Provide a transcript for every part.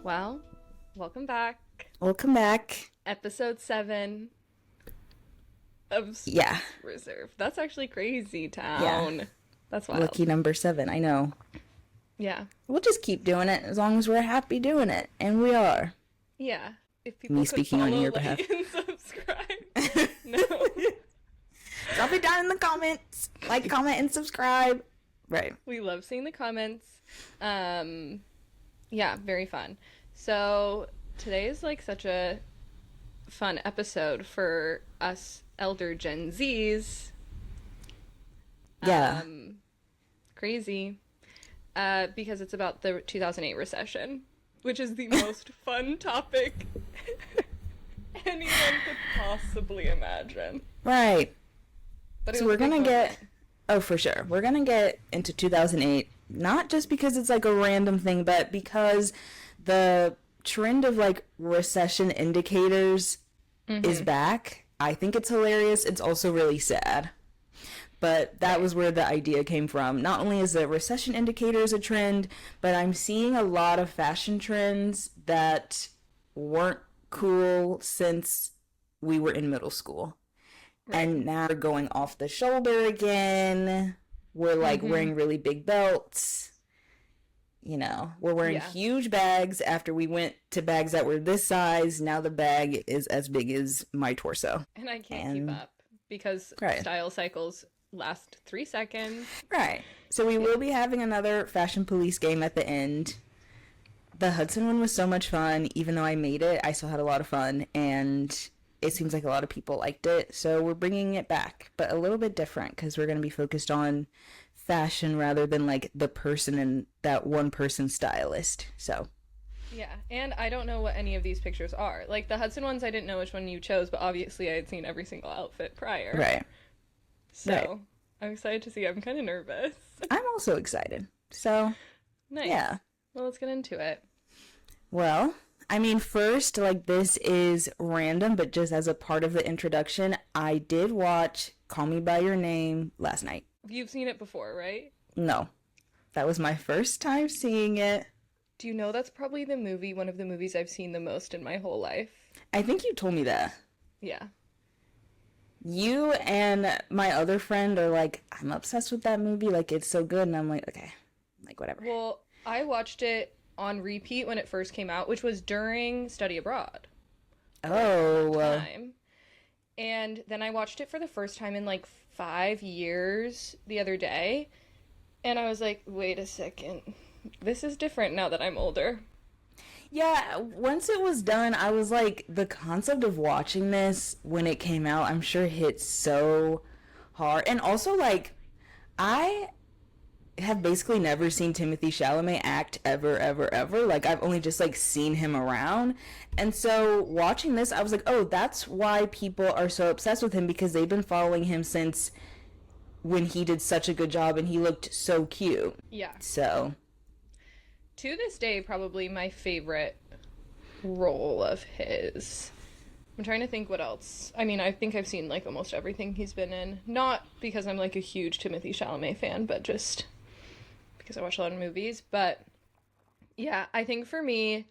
Well, welcome back. Welcome back. Episode 7 of Yeah. Reserve. That's actually crazy town. Yeah. That's wild. Lucky number 7, I know. Yeah. We'll just keep doing it as long as we're happy doing it. And we are. Yeah. If people Me could speaking on follow, your like, behalf. and subscribe. No. Drop it down in the comments. Like, comment, and subscribe. Right. We love seeing the comments. Yeah, very fun. So today is like such a fun episode for us elder Gen Zs. Yeah. Crazy. Because it's about the 2008 recession, which is the most fun topic anyone could possibly imagine. Right. But So we're going to get... Oh, for sure. We're going to get into 2008, not just because it's like a random thing, but because the trend of like recession indicators is back. I think it's hilarious. It's also really sad. But that was where the idea came from. Not only is the recession indicators a trend, but I'm seeing a lot of fashion trends that weren't cool since we were in middle school. Right. And now we're going off the shoulder again. We're like wearing really big belts. You know, we're wearing huge bags after we went to bags that were this size. Now the bag is as big as my torso. And I can't keep up because style cycles last 3 seconds. Right. So we will be having another Fashion Police game at the end. The Hudson one was so much fun. Even though I made it, I still had a lot of fun. And it seems like a lot of people liked it. So we're bringing it back, but a little bit different because we're going to be focused on fashion rather than like the person and that one person stylist. So yeah, and I don't know what any of these pictures are. Like the Hudson ones, I didn't know which one you chose, but obviously I had seen every single outfit prior. Right. So I'm excited to see. I'm kind of nervous. I'm also excited. So nice. Yeah. Well, let's get into it. Well, I mean, first, like, this is random, but just as a part of the introduction, I did watch Call Me By Your Name last night. You've seen it before, right? No. That was my first time seeing it. Do you know that's probably one of the movies I've seen the most in my whole life? I think you told me that. Yeah. You and my other friend are like, I'm obsessed with that movie, like, it's so good, and I'm like, okay, like, whatever. Well, I watched it on repeat when it first came out, which was during study abroad. Time. And then I watched it for the first time in like 5 years the other day, and I was like, wait a second, this is different now that I'm older. Yeah, once it was done, I was like, the concept of watching this when it came out, I'm sure hit so hard. And also, like, I have basically never seen Timothée Chalamet act ever. Like, I've only just, like, seen him around. And so, watching this, I was like, oh, that's why people are so obsessed with him, because they've been following him since when he did such a good job and he looked so cute. Yeah. So to this day, probably my favorite role of his. I'm trying to think what else. I mean, I think I've seen, like, almost everything he's been in. Not because I'm, like, a huge Timothée Chalamet fan, but just because I watch a lot of movies. But, yeah, I think for me,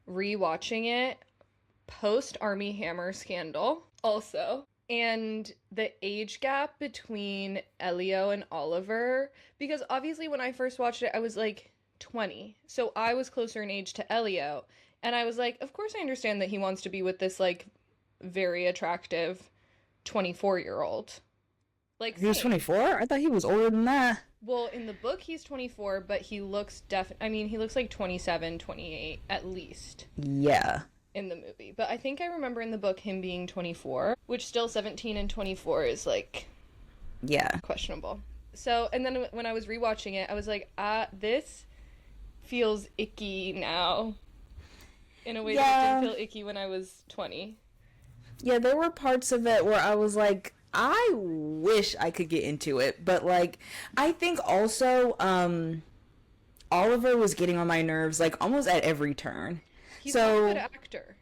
rewatching it, post-Armie Hammer scandal, also, and the age gap between Elio and Oliver, because obviously when I first watched it, I was, like, 20. So I was closer in age to Elio. And I was like, of course I understand that he wants to be with this, like, very attractive 24-year-old. Like, he was 24? I thought he was older than that. Well, in the book he's 24, but he looks he looks like 27, 28 at least. Yeah. In the movie. But I think I remember in the book him being 24, which still 17 and 24 is, like, yeah, questionable. So, and then when I was rewatching it, I was like, this feels icky now in a way that it didn't feel icky when I was 20. Yeah, there were parts of it where I was like, I wish I could get into it, but, like, I think also Oliver was getting on my nerves, like, almost at every turn. He's not a good actor.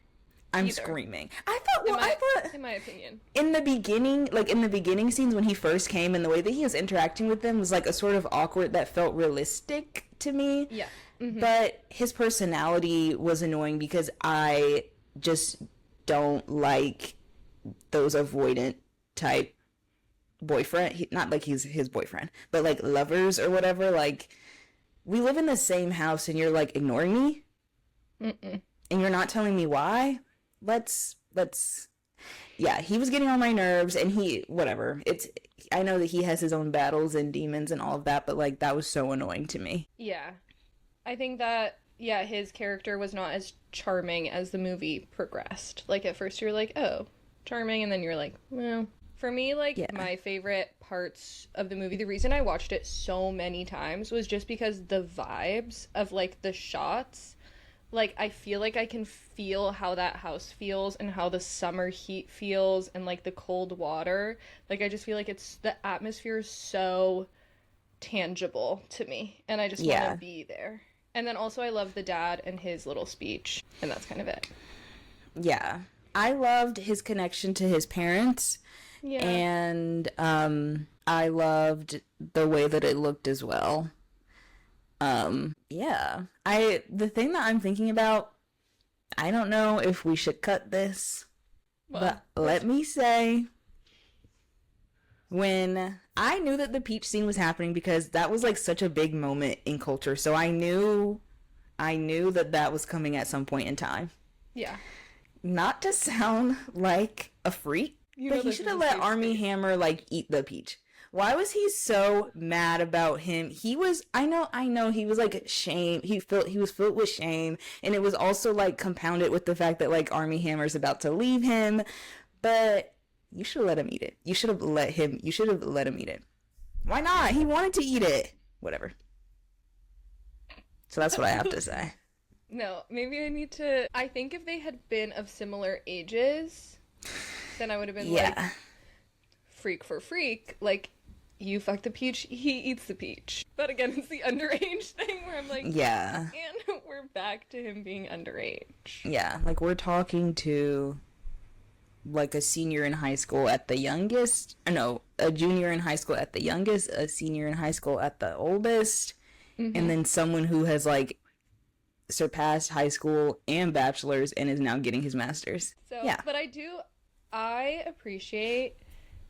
I'm screaming. I thought, in my opinion, in the beginning scenes when he first came, and the way that he was interacting with them was like a sort of awkward that felt realistic to me. Yeah. But his personality was annoying because I just don't like those avoidant type boyfriend. Not like he's his boyfriend, but like lovers or whatever. Like, we live in the same house and you're like ignoring me, and you're not telling me why. Let's. Yeah, he was getting on my nerves, and whatever. I know that he has his own battles and demons and all of that, but like that was so annoying to me. Yeah. I think that, yeah, his character was not as charming as the movie progressed. Like, at first you're like, oh, charming, and then you're like, well. For me, like, my favorite parts of the movie, the reason I watched it so many times was just because the vibes of, like, the shots, like, I feel like I can feel how that house feels and how the summer heat feels and, like, the cold water. Like, I just feel like the atmosphere is so tangible to me, and I just want to be there. And then also I love the dad and his little speech, and that's kind of it. Yeah. I loved his connection to his parents. Yeah. And I loved the way that it looked as well. Yeah. The thing that I'm thinking about, I don't know if we should cut this, but let me say, when I knew that the peach scene was happening, because that was like such a big moment in culture, so I knew that was coming at some point in time. Yeah. Not to sound like a freak, but he should have let Armie Hammer like eat the peach. Why was he so mad about him? I know he was like shame. He was filled with shame, and it was also like compounded with the fact that like Armie Hammer's about to leave him, but you should have let him eat it. You should have let him eat it. Why not? He wanted to eat it. Whatever. So that's what I have to say. No, maybe I think if they had been of similar ages, then I would have been like, freak for freak. Like, you fuck the peach, he eats the peach. But again, it's the underage thing where I'm like, yeah. And we're back to him being underage. Yeah, like we're talking to like a senior in high school at the youngest. No, a junior in high school at the youngest, a senior in high school at the oldest, and then someone who has like surpassed high school and bachelor's and is now getting his master's. So, yeah. But I appreciate,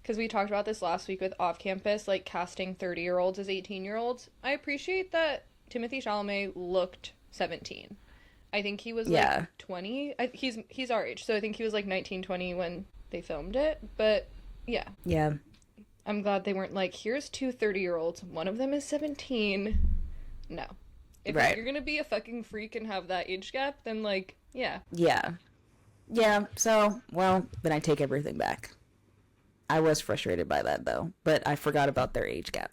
because we talked about this last week with Off Campus, like casting 30-year-olds as 18-year-olds. I appreciate that Timothée Chalamet looked 17. I think he was like 20. He's our age, so I think he was like 19, 20 when they filmed it. But yeah. Yeah. I'm glad they weren't like, here's two 30-year-olds, one of them is 17. No. If you're gonna be a fucking freak and have that age gap, then like, yeah. Yeah. Yeah, so, well, then I take everything back. I was frustrated by that, though, but I forgot about their age gap.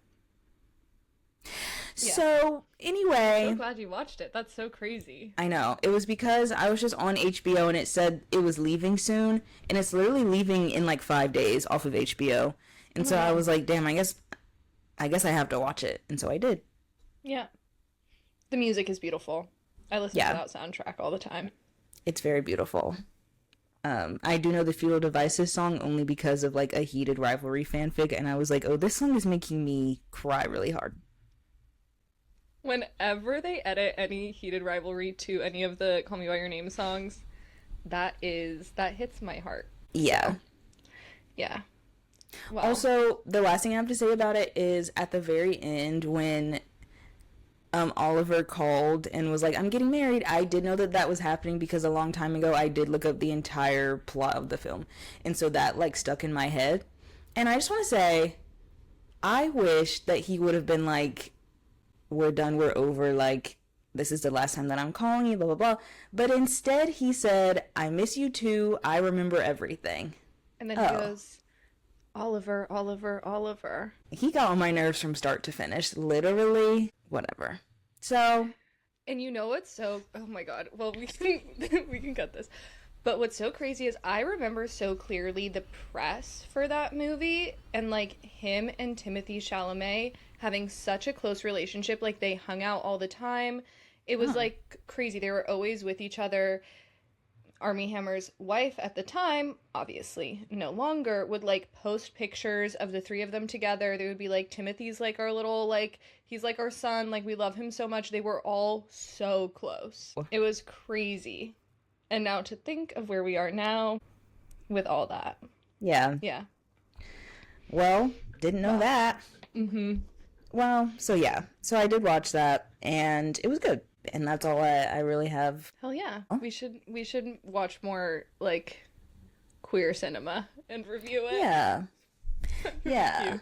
Yeah. So, anyway... I'm so glad you watched it. That's so crazy. I know. It was because I was just on HBO and it said it was leaving soon, and it's literally leaving in like 5 days off of HBO. And so I was like, damn, I guess I have to watch it. And so I did. Yeah. The music is beautiful. I listen to that soundtrack all the time. It's very beautiful. I do know the Fetal Devices song only because of like a Heated Rivalry fanfic, and I was like, oh, this song is making me cry really hard. Whenever they edit any Heated Rivalry to any of the Call Me By Your Name songs, that hits my heart. Yeah. So, yeah. Wow. Also, the last thing I have to say about it is at the very end when Oliver called and was like, I'm getting married. I did know that was happening because a long time ago I did look up the entire plot of the film. And so that like stuck in my head. And I just want to say, I wish that he would have been like, we're done, we're over, like, this is the last time that I'm calling you, blah, blah, blah. But instead he said, I miss you too. I remember everything. And then he goes, Oliver, Oliver, Oliver. He got on my nerves from start to finish. Literally, whatever. So. And you know what's so, oh my god, well, we can cut this. But what's so crazy is I remember so clearly the press for that movie and, like, him and Timothée Chalamet having such a close relationship. Like, they hung out all the time. It was, like, crazy. They were always with each other. Armie Hammer's wife at the time, obviously no longer, would like post pictures of the three of them together. They would be like, Timothy's like our little, like, he's like our son, like we love him so much. They were all so close. It was crazy. And now to think of where we are now with all that. Yeah. Yeah. Well, didn't know that. Mm-hmm. Well, so yeah. So I did watch that, and it was good. And that's all I really have. Hell yeah. Oh. We should watch more, like, queer cinema and review it. Yeah. Yeah.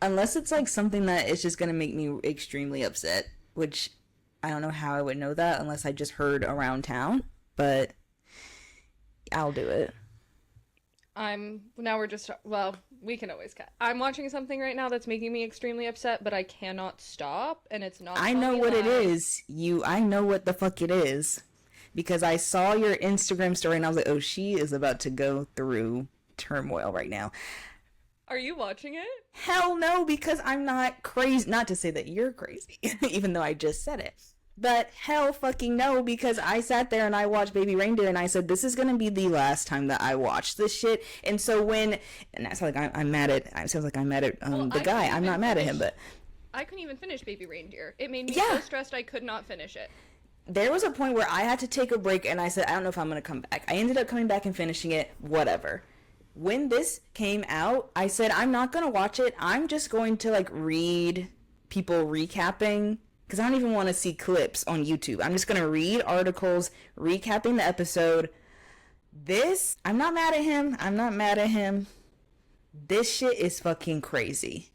Unless it's, like, something that is just gonna make me extremely upset, which I don't know how I would know that unless I just heard around town, but I'll do it. We can always cut. I'm watching something right now that's making me extremely upset, but I cannot stop, and it's not. I know what it is. I know what the fuck it is. Because I saw your Instagram story and I was like, oh, she is about to go through turmoil right now. Are you watching it? Hell no, because I'm not crazy. Not to say that you're crazy, even though I just said it. But hell fucking no, because I sat there and I watched Baby Reindeer and I said, this is going to be the last time that I watch this shit. And so and that's like, I'm mad at, it sounds like I'm mad at the guy. I'm not mad at him, but. I couldn't even finish Baby Reindeer. It made me so stressed I could not finish it. There was a point where I had to take a break and I said, I don't know if I'm going to come back. I ended up coming back and finishing it, whatever. When this came out, I said, I'm not going to watch it. I'm just going to like read people recapping. Because I don't even want to see clips on YouTube. I'm just going to read articles recapping the episode. I'm not mad at him. I'm not mad at him. This shit is fucking crazy.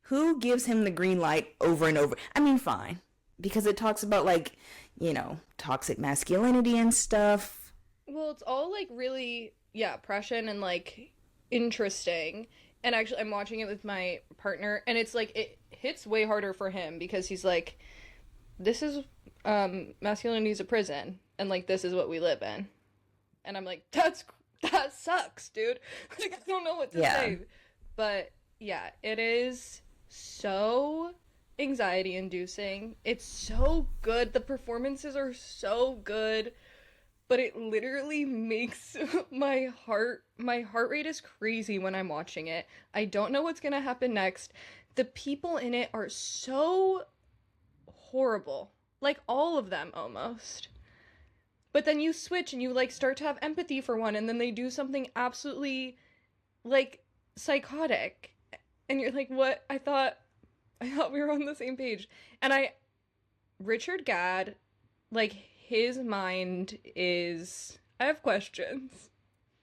Who gives him the green light over and over? I mean, fine. Because it talks about, like, you know, toxic masculinity and stuff. Well, it's all, like, really, prescient and, like, interesting. And actually, I'm watching it with my partner, and it's, like, it hits way harder for him because he's like, this is, masculinity is a prison, and, like, this is what we live in. And I'm like, that sucks, dude. Like, I don't know what to say. But, yeah, it is so anxiety-inducing. It's so good. The performances are so good. But it literally makes my heart rate is crazy when I'm watching it. I don't know what's gonna happen next. The people in it are so horrible. Like, all of them, almost. But then you switch and you, like, start to have empathy for one, and then they do something absolutely, like, psychotic. And you're like, what? I thought we were on the same page. And Richard Gadd, like, his mind is... I have questions.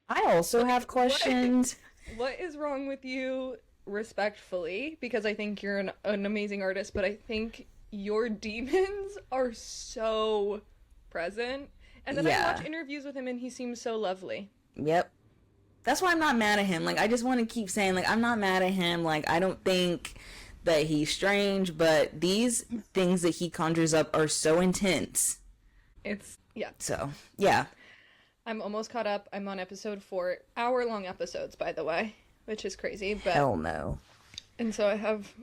I also have questions. What is wrong with you, respectfully? Because I think you're an amazing artist, but I think your demons are so present. And then I watch interviews with him and he seems so lovely. Yep. That's why I'm not mad at him. Like, I just want to keep saying, like, I'm not mad at him. Like, I don't think that he's strange, but these things that he conjures up are so intense. So, yeah. I'm almost caught up. I'm on episode 4. Hour-long episodes, by the way, which is crazy. But hell no. And so I have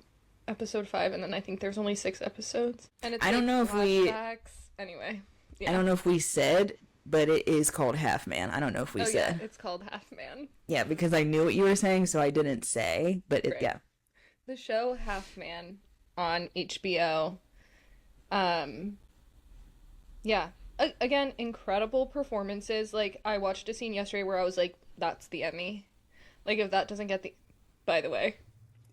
episode 5, and then I think there's only 6 episodes. And it's I don't know if Anyway. Yeah. I don't know if we said, but it is called Half Man. I don't know if we said. Yeah, it's called Half Man. Yeah, because I knew what you were saying, so I didn't say. But yeah. The show Half Man on HBO. Yeah. Again, incredible performances. Like, I watched a scene yesterday where I was like, that's the Emmy. Like, if that doesn't get the... By the way,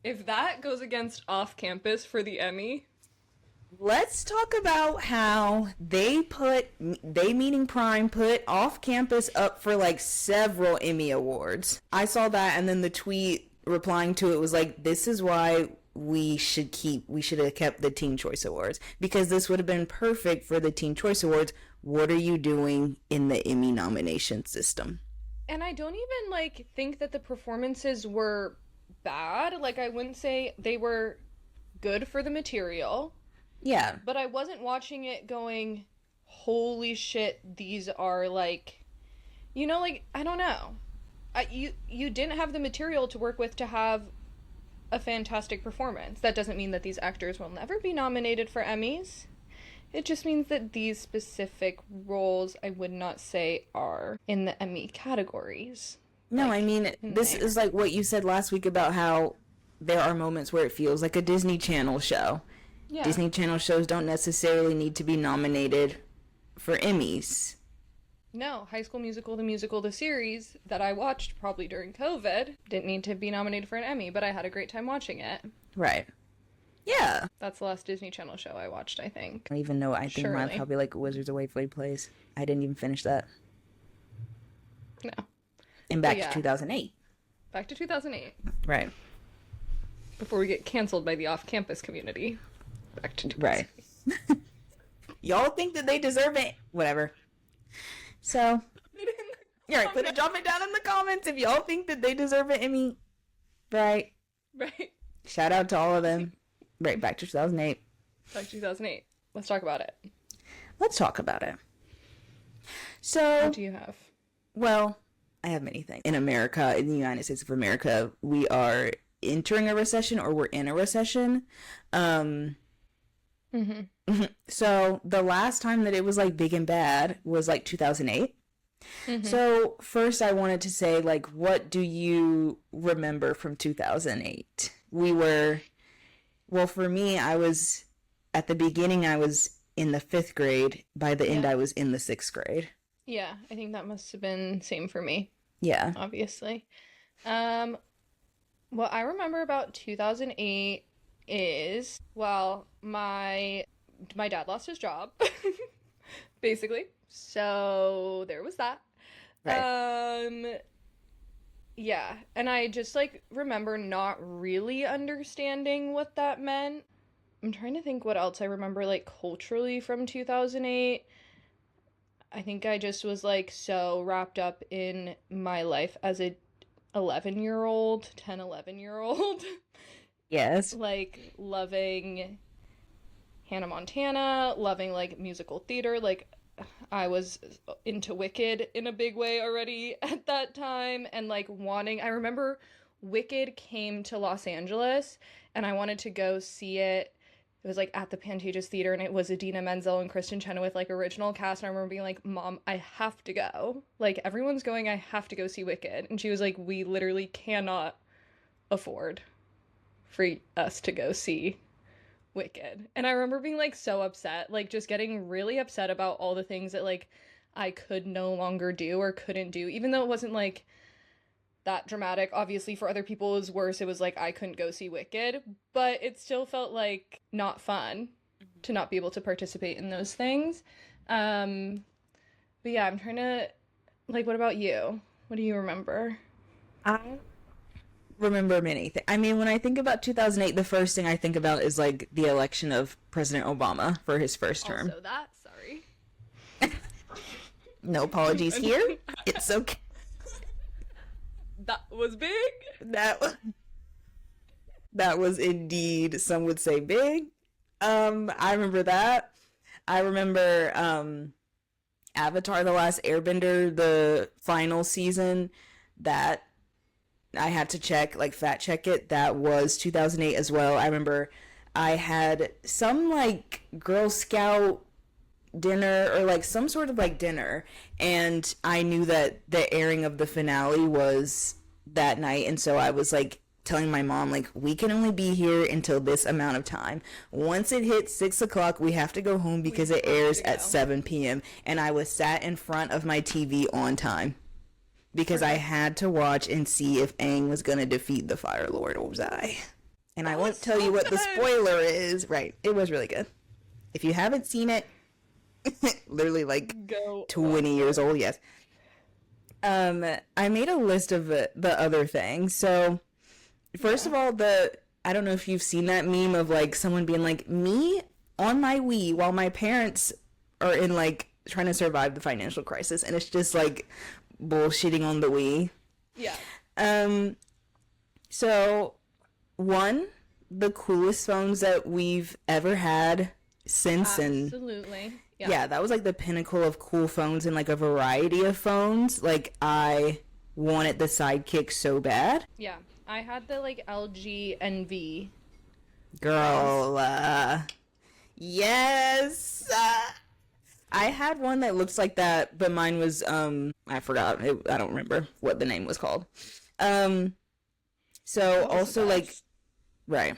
if that goes against Off Campus for the Emmy... Let's talk about how they meaning Prime put Off Campus up for, like, several Emmy Awards. I saw that, and then the tweet replying to it was like, this is why we should have kept the Teen Choice Awards, because this would have been perfect for the Teen Choice Awards. What are you doing in the Emmy nomination system? And I don't even, like, think that the performances were bad. Like, I wouldn't say they were good for the material. Yeah. But I wasn't watching it going, holy shit, these are, like, you know, like, I don't know. You didn't have the material to work with to have a fantastic performance. That doesn't mean that these actors will never be nominated for Emmys. It just means that these specific roles I would not say are in the Emmy categories. No, Like, I mean, this there. is like what you said last week about how there are moments where it feels like a Disney Channel show. Yeah. Disney Channel shows don't necessarily need to be nominated for Emmys. No, High School Musical, the musical, the series that I watched probably during COVID didn't need to be nominated for an Emmy, but I had a great time watching it. Right. Yeah. That's the last Disney Channel show I watched, I think. I don't even know. I think mine Surely. probably like Wizards of Waverly Place. I didn't even finish that. No. And back yeah. to 2008. Back to 2008. Right. Before we get canceled by the off-campus community. Back to 2008. Right. Y'all think that they deserve it? Whatever. So, drop it down in the comments if y'all think that they deserve an Emmy. Right. Right. Shout out to all of them. Right, back to 2008. Back to 2008. Let's talk about it. Let's talk about it. So, What do you have? well, I have many things. In America, in the United States of America, we are entering a recession or we're in a recession. So the last time that it was like big and bad was like 2008. So first I wanted to say, like, what do you remember from 2008? Well, for me, at the beginning, I was in the 5th grade. By the end, Yeah. I was in the 6th grade. Yeah, I think that must have been same for me, Yeah. obviously. What I remember about 2008 is, well, my dad lost his job, basically. So there was that. Right. Yeah, and I just like remember not really understanding what that meant. I'm trying to think what else I remember like culturally from 2008. I think I just was like so wrapped up in my life as a 11-year-old, 10, 11-year-old, Yes. like loving Hannah Montana, loving like musical theater, like I was into Wicked in a big way already at that time, and like wanting, I remember Wicked came to Los Angeles and I wanted to go see it. It was like at the Pantages Theater and it was Idina Menzel and Kristen Chenoweth, like original cast. And I remember being like, Mom, I have to go. Like everyone's going, I have to go see Wicked. And she was like, we literally cannot afford for us to go see Wicked. And I remember being like so upset, like just getting really upset about all the things that like I could no longer do or couldn't do, even though it wasn't like that dramatic. Obviously for other people it was worse. It was like I couldn't go see Wicked, but it still felt like not fun to not be able to participate in those things. But yeah, I'm trying to, like, what about you? What do you remember? I remember many things. I mean, when I think about 2008, the first thing I think about is like the election of President Obama for his first term. Also that, sorry. No apologies here. It's okay. That was big. That was indeed, some would say, big. I remember that. I remember Avatar: The Last Airbender, the final season, that I had to check, like fact check it. That was 2008 as well. I remember I had some like Girl Scout dinner or like some sort of like dinner, and I knew that the airing of the finale was that night, and so I was like telling my mom, like, we can only be here until this amount of time. Once it hits 6 o'clock, we have to go home because it airs at 7 p.m. And I was sat in front of my TV on time because I had to watch and see if Aang was gonna defeat the Fire Lord Ozai. And I won't tell you what the spoiler is. Right, it was really good. If you haven't seen it, literally like Go 20 years old, yes. I made a list of the other things. So first of all, I don't know if you've seen that meme of like someone being like, me on my Wii while my parents are in like trying to survive the financial crisis, and it's just like bullshitting on the Wii. Yeah. So one, the coolest phones that we've ever had since, and Absolutely. yeah, that was like the pinnacle of cool phones and like a variety of phones. Like I wanted the Sidekick so bad. Yeah. I had the like LG NV. Girl, yes. I had one that looks like that, but mine was I forgot. I don't remember what the name was called. So also like, right.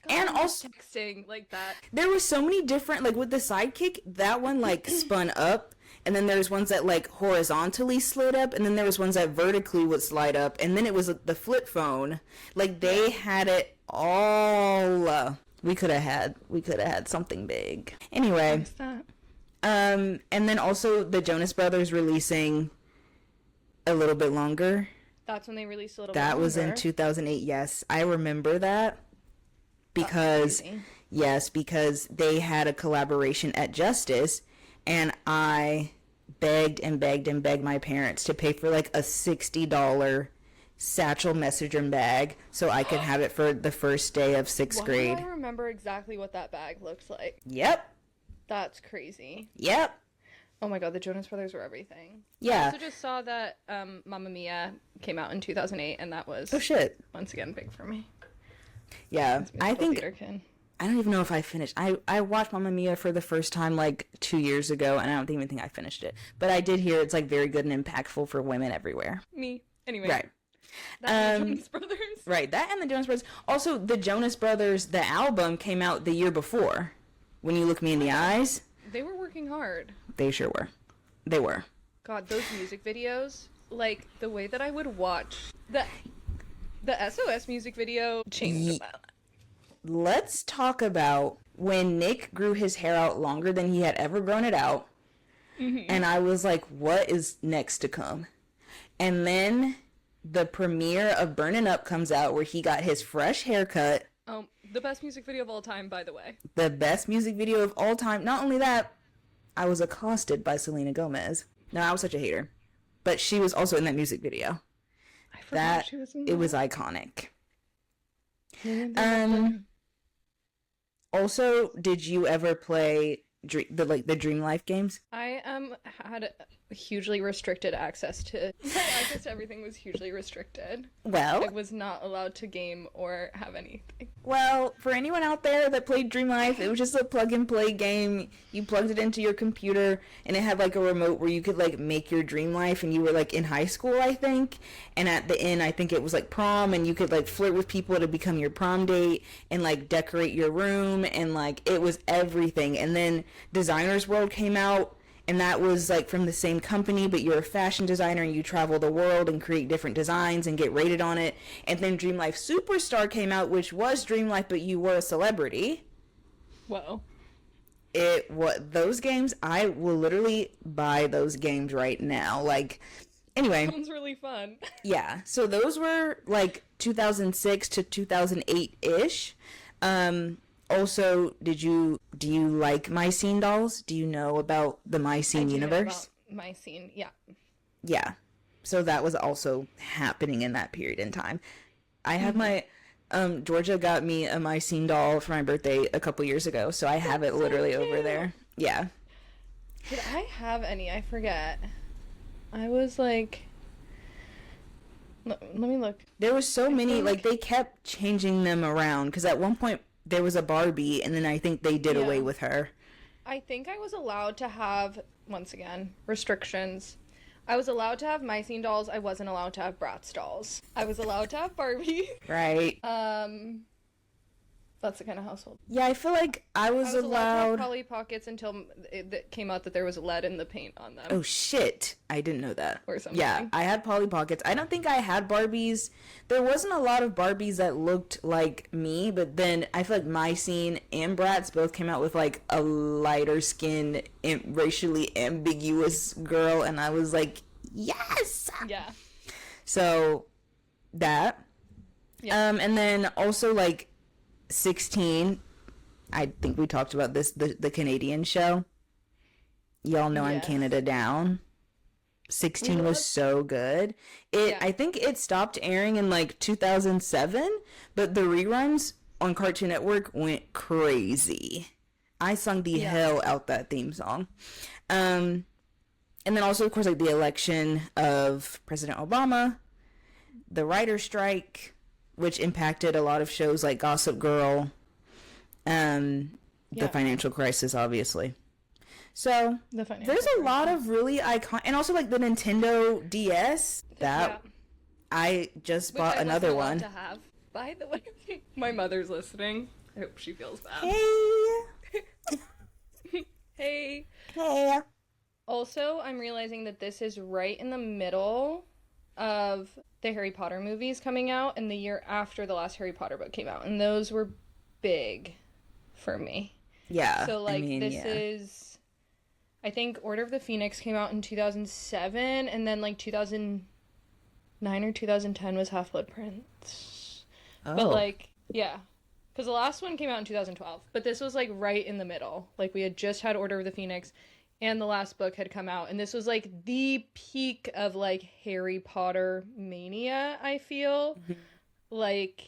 God, And I also miss texting like that. there was so many different, like with the Sidekick, that one like spun up, and then there's ones that like horizontally slid up, and then there was ones that vertically would slide up, and then it was the flip phone. Like they had it all. We could have had something big. Anyway, What's that? and then also the Jonas Brothers releasing A Little Bit Longer. That's when they released a little bit That longer. was in 2008. Yes, I remember that because because they had a collaboration at Justice, and I begged and begged and begged my parents to pay for like a $60 satchel messenger bag so I could have it for the first day of sixth grade. I remember exactly what that bag looks like. Yep. That's crazy. Yep. Oh my god, the Jonas Brothers were everything. Yeah. I also just saw that Mamma Mia came out in 2008, and that was once again big for me. Yeah, I think kid. I don't even know if I finished. I watched Mamma Mia for the first time like 2 years ago, and I don't even think I finished it. But I did hear it's like very good and impactful for women everywhere. Me. Anyway. Right. That and the Jonas Brothers. Right, that and the Jonas Brothers. Also, the Jonas Brothers, the album came out the year before. When You Look Me in the Eyes. They were working hard. They sure were. They were. God, those music videos, like the way that I would watch the SOS music video changed my life. Let's talk about when Nick grew his hair out longer than he had ever grown it out. Mm-hmm. And I was like, what is next to come? And then the premiere of Burnin' Up comes out where he got his fresh haircut. The best music video of all time, by the way. The best music video of all time. Not only that, I was accosted by Selena Gomez. No, I was such a hater. But she was also in that music video. I forgot she was in that. It was iconic. Also, did you ever play the Dream Life games? I had hugely restricted access to everything was hugely restricted. Well, I was not allowed to game or have anything. Well, for anyone out there that played Dream Life, it was just a plug and play game. You plugged it into your computer, and it had like a remote where you could like make your dream life, and you were like in high school, I think. And at the end, I think it was like prom, and you could like flirt with people to become your prom date and like decorate your room, and like it was everything. And then Designer's World came out, and that was like from the same company, but you're a fashion designer and you travel the world and create different designs and get rated on it. And then Dream Life Superstar came out, which was Dream Life, but you were a celebrity. Whoa. Those games, I will literally buy those games right now. Like, anyway. Sounds really fun. Yeah. So those were like 2006 to 2008-ish. Also, do you like My Scene dolls? Do you know about the My Scene universe? Know about My Scene, yeah. Yeah. So that was also happening in that period in time. I have my Georgia got me a My Scene doll for my birthday a couple years ago, so I have it literally over there. Yeah. Did I have any? I forget. I was like, let me look. There was so many, like they kept changing them around because at one point there was a Barbie, and then I think they did away with her. I think I was allowed to have, once again, restrictions. I was allowed to have My Scene dolls. I wasn't allowed to have Bratz dolls. I was allowed to have Barbie. Right. That's the kind of household. Yeah, I feel like I was allowed to have Polly Pockets until it came out that there was lead in the paint on them. Oh shit, I didn't know that. Or something. Yeah, I had Polly Pockets. I don't think I had Barbies. There wasn't a lot of Barbies that looked like me, but then I feel like My Scene and Bratz both came out with like a lighter skinned, racially ambiguous girl, and I was like, yes! Yeah. So, that. Yeah. And then also like 16, I think we talked about this, the Canadian show. Y'all know I'm Canada Down. 16 was so good. I think it stopped airing in like 2007, but the reruns on Cartoon Network went crazy. I sung the hell out that theme song. And then also, of course, like the election of President Obama, the writer's strike, which impacted a lot of shows like Gossip Girl, the financial crisis, obviously. So The financial there's a lot crisis. of really iconic, and also like the Nintendo DS that Yeah. I just Which bought I another wasn't allowed one. to have. By the way, my mother's listening. I hope she feels bad. Hey, Hey. hey. Also, I'm realizing that this is right in the middle of the Harry Potter movies coming out and the year after the last Harry Potter book came out. And those were big for me. Yeah, So, I like, mean, this yeah. is. I think Order of the Phoenix came out in 2007, and then, like, 2009 or 2010 was Half Blood Prince. But, Oh, like, yeah. Because the last one came out in 2012. But this was, like, right in the middle. Like, we had just had Order of the Phoenix, and the last book had come out. And this was, like, the peak of, like, Harry Potter mania, I feel. mhm. Like,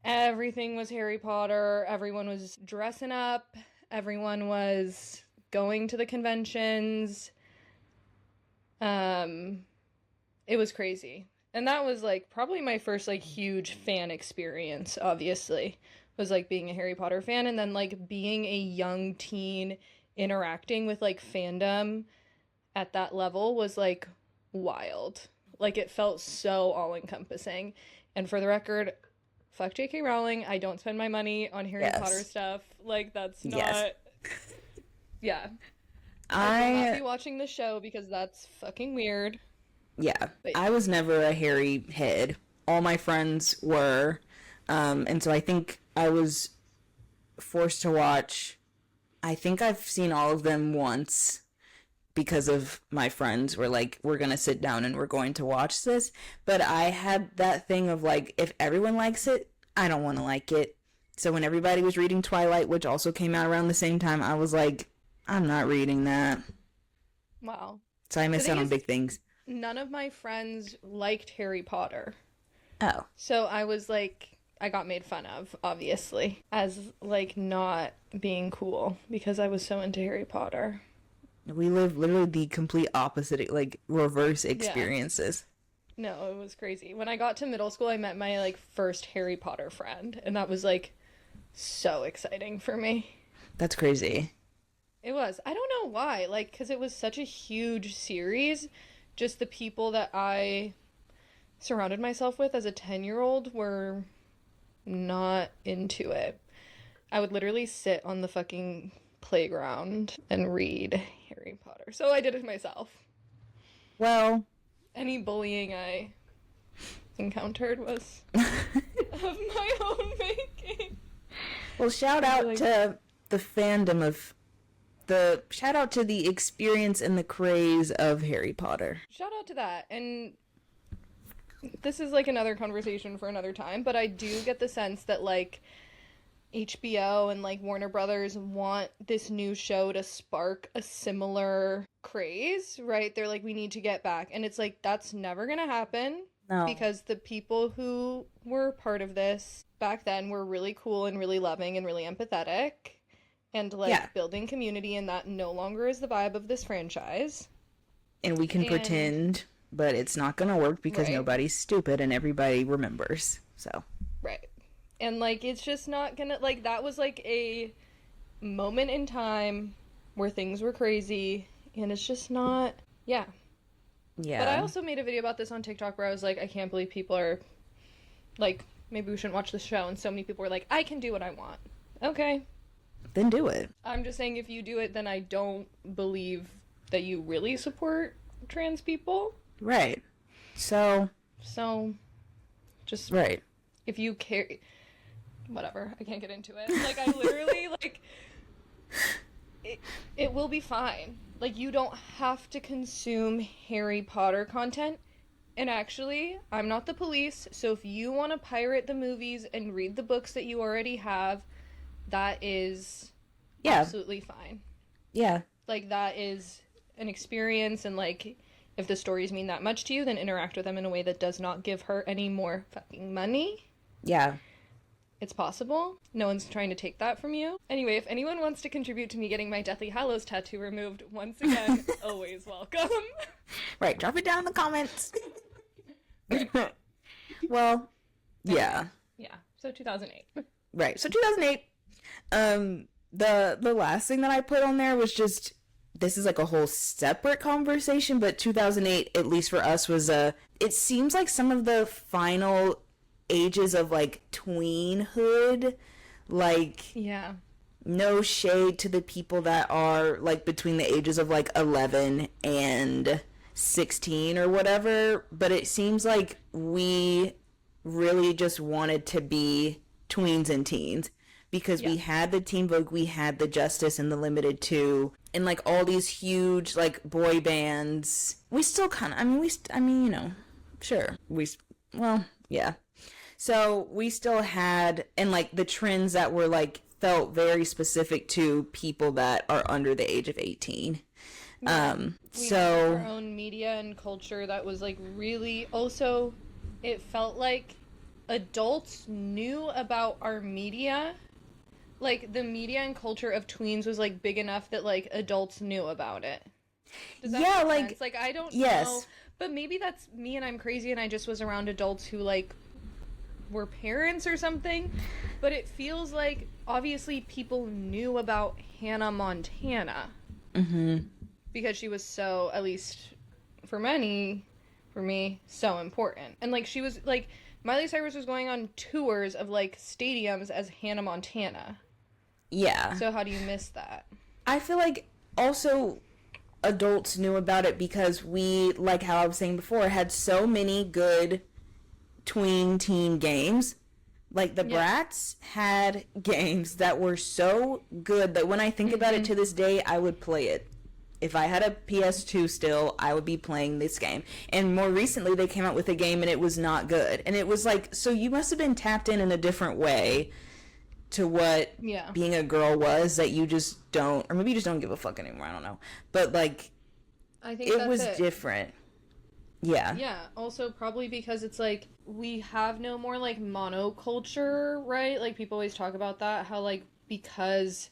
everything was Harry Potter. Everyone was dressing up. Everyone was going to the conventions. Um, it was crazy. And that was like probably my first like huge fan experience, obviously. Was like being a Harry Potter fan and then like being a young teen interacting with like fandom at that level was like wild. Like it felt so all encompassing. And for the record, fuck JK Rowling. I don't spend my money on Harry Potter Yes, stuff. Like that's yes. not yeah. I will not be I watching the show because that's fucking weird. Yeah, But I was never a Harry head. All my friends were, and so I think I was forced to watch. I think I've seen all of them once because of my friends were like, we're gonna sit down and we're going to watch this. But I had that thing of like, if everyone likes it, I don't want to like it. So when everybody was reading Twilight, which also came out around the same time, I was like, I'm not reading that. wow. So I The missed thing out on is, big things. none of my friends liked Harry Potter. Oh, So I was like, I got made fun of, obviously, as like not being cool because I was so into Harry Potter. we live literally the complete opposite, like reverse Yeah. experiences. No, it was crazy. When I got to middle school, I met my like first Harry Potter friend, and that was like so exciting for me. That's crazy. It was. I don't know why. Like, because it was such a huge series. Just the people that I surrounded myself with as a 10-year-old were not into it. I would literally sit on the fucking playground and read Harry Potter. So I did it myself. Well, Any bullying I encountered was of my own making. well, shout I'd be out like, to the fandom of the shout out to the experience and the craze of Harry Potter. shout out to that. And this is like another conversation for another time, but I do get the sense that like HBO and like Warner Brothers want this new show to spark a similar craze, right? They're like, we need to get back. And it's like, that's never gonna happen No. because the people who were part of this back then were really cool and really loving and really empathetic and Yeah, like building community, and that no longer is the vibe of this franchise. and we can And, pretend, but it's not gonna work because right, nobody's stupid and everybody remembers. So, right. And like, it's just not gonna, like, that was like a moment in time where things were crazy, and it's just not, yeah. But I yeah, also made a video about this on TikTok where I was like, I can't believe people are like, maybe we shouldn't watch the show. And so many people were like, I can do what I want. Okay. then do it. I'm just saying if you do it, then I don't believe that you really support trans people. Right. So, So just right. if you care, whatever. I can't get into it. Like, I literally, like, it, it will be fine. Like, you don't have to consume Harry Potter content. And actually, I'm not the police, so if you want to pirate the movies and read the books that you already have, that is Yeah, absolutely fine. yeah, Like, that is an experience, and, like, if the stories mean that much to you, then interact with them in a way that does not give her any more fucking money. yeah. It's possible. No one's trying to take that from you. Anyway, if anyone wants to contribute to me getting my Deathly Hallows tattoo removed, once again, always welcome. Right. Drop it down in the comments. Right. Well, Anyway, yeah. yeah. So 2008. Right. So 2008. Um, The last thing that I put on there was just, this is like a whole separate conversation, but 2008, at least for us, was it seems like some of the final ages of like tweenhood, like, Yeah. no shade to the people that are like between the ages of like 11 and 16 or whatever, but it seems like we really just wanted to be tweens and teens because we had the Teen Vogue, we had the Justice and the Limited 2, and like all these huge like boy bands. We still kind of, I mean, you know, sure, well, yeah. So we still had, and like the trends that were like felt very specific to people that are under the age of 18. Yeah. We So had our own media and culture that was like really, also it felt like adults knew about our media. Like the media and culture of tweens was like big enough that like adults knew about it. Does that yeah, make like sense? Like I don't yes. know, but maybe that's me and I'm crazy and I just was around adults who like were parents or something. But it feels like obviously people knew about Hannah Montana. Mm-hmm. Because she was so, at least for many, for me, so important. And like she was like, Miley Cyrus was going on tours of like stadiums as Hannah Montana. Yeah. So how do you miss that? I feel like also adults knew about it because we, like how I was saying before, had so many good tween teen games. Like the Bratz had games that were so good that when I think about it to this day, I would play it. If I had a PS2 still, I would be playing this game. And more recently, they came out with a game and it was not good. And it was like, so you must have been tapped in a different way to what being a girl was that you just don't, or maybe you just don't give a fuck anymore. I don't know. But like, I think it was different. Yeah. Yeah. Also, probably because it's like we have no more like monoculture, right? Like people always talk about that, how like because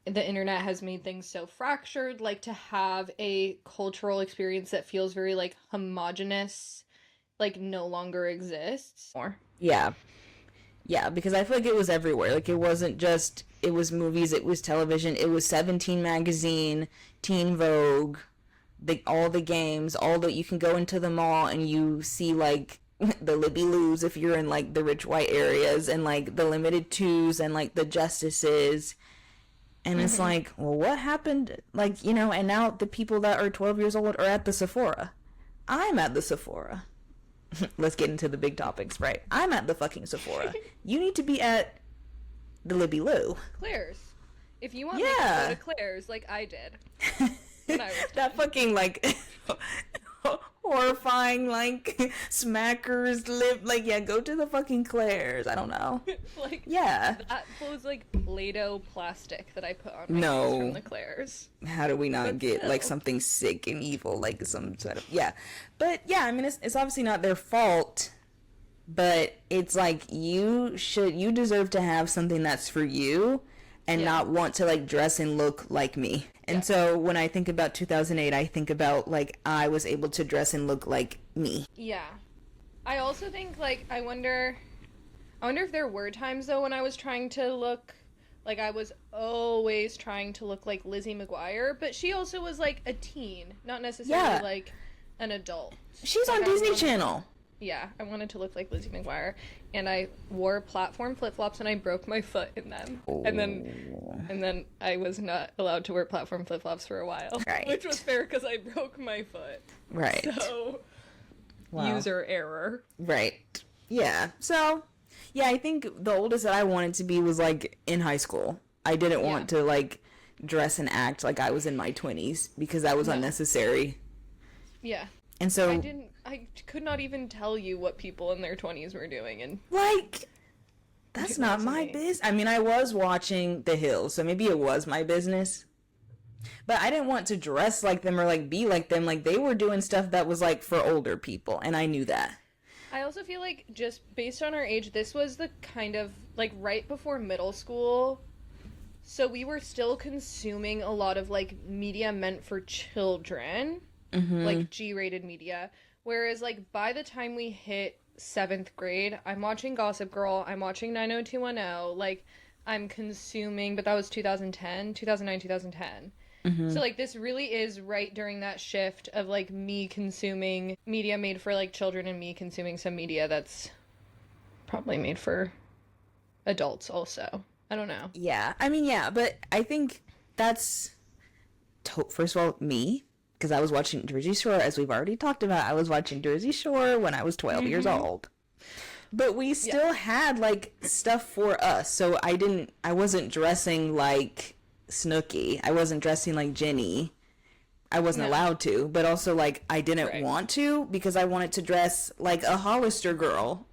the internet has made things so fractured, like to have a cultural experience that feels very like homogenous, like no longer exists. Yeah. Yeah, because I feel like it was everywhere. Like it wasn't just, it was movies, it was television, it was 17 magazine, Teen Vogue, all the games, all the, you can go into the mall and you see like the Libby Loos if you're in like the rich white areas, and like the Limited 2s and like the Justices. And it's like, well, what happened? Like, you know, and now the people that are 12 years old are at the Sephora. I'm at the Sephora. Let's get into the big topics, right? I'm at the fucking Sephora. You need to be at the Libby Lou. Claire's. If you want me to go to Claire's, like I did. When I was that fucking, like, horrifying, like, smackers lip. Like, yeah, go to the fucking Claire's. I don't know. Like, yeah. That was, like, Play-Doh plastic that I put on my face from the Claire's. How do we not get, like, something sick and evil, like some sort of, yeah. But, yeah, I mean, it's obviously not their fault, but it's like, you deserve to have something that's for you, and not want to, like, dress and look like me. And so when I think about 2008, I think about, like, I was able to dress and look like me. Yeah. I also think, like, I wonder if there were times, though, when I was trying to look, like, I was always trying to look like Lizzie McGuire, but she also was, like, a teen, not necessarily, like, an adult. She's on Disney Channel. Yeah, I wanted to look like Lizzie McGuire, and I wore platform flip-flops, and I broke my foot in them. Oh. And then I was not allowed to wear platform flip-flops for a while. Right. Which was fair, because I broke my foot. Right. So, user error. Right. Yeah. So, yeah, I think the oldest that I wanted to be was, like, in high school. I didn't want to, like, dress and act like I was in my 20s, because that was unnecessary. Yeah. And so I could not even tell you what people in their 20s were doing, and like, that's not my business. I mean, I was watching The Hills, so maybe it was my business. But I didn't want to dress like them or like be like them. Like, they were doing stuff that was like for older people, and I knew that. I also feel like, just based on our age, this was the kind of like right before middle school. So we were still consuming a lot of like media meant for children. Like G-rated media, whereas like by the time we hit 7th grade, I'm watching Gossip Girl, I'm watching 90210, like I'm consuming, but that was 2010, 2009, 2010. So, like, this really is right during that shift of, like, me consuming media made for, like, children and me consuming some media that's probably made for adults also. I don't know. Yeah. I mean, yeah, but I think that's, first of all, me, because I was watching Jersey Shore, as we've already talked about. I was watching Jersey Shore when I was 12 years old. But we still had, like, stuff for us. So I wasn't dressing like Snooki. I wasn't dressing like Jenny. I wasn't allowed to. But also, like, I didn't want to because I wanted to dress like a Hollister girl.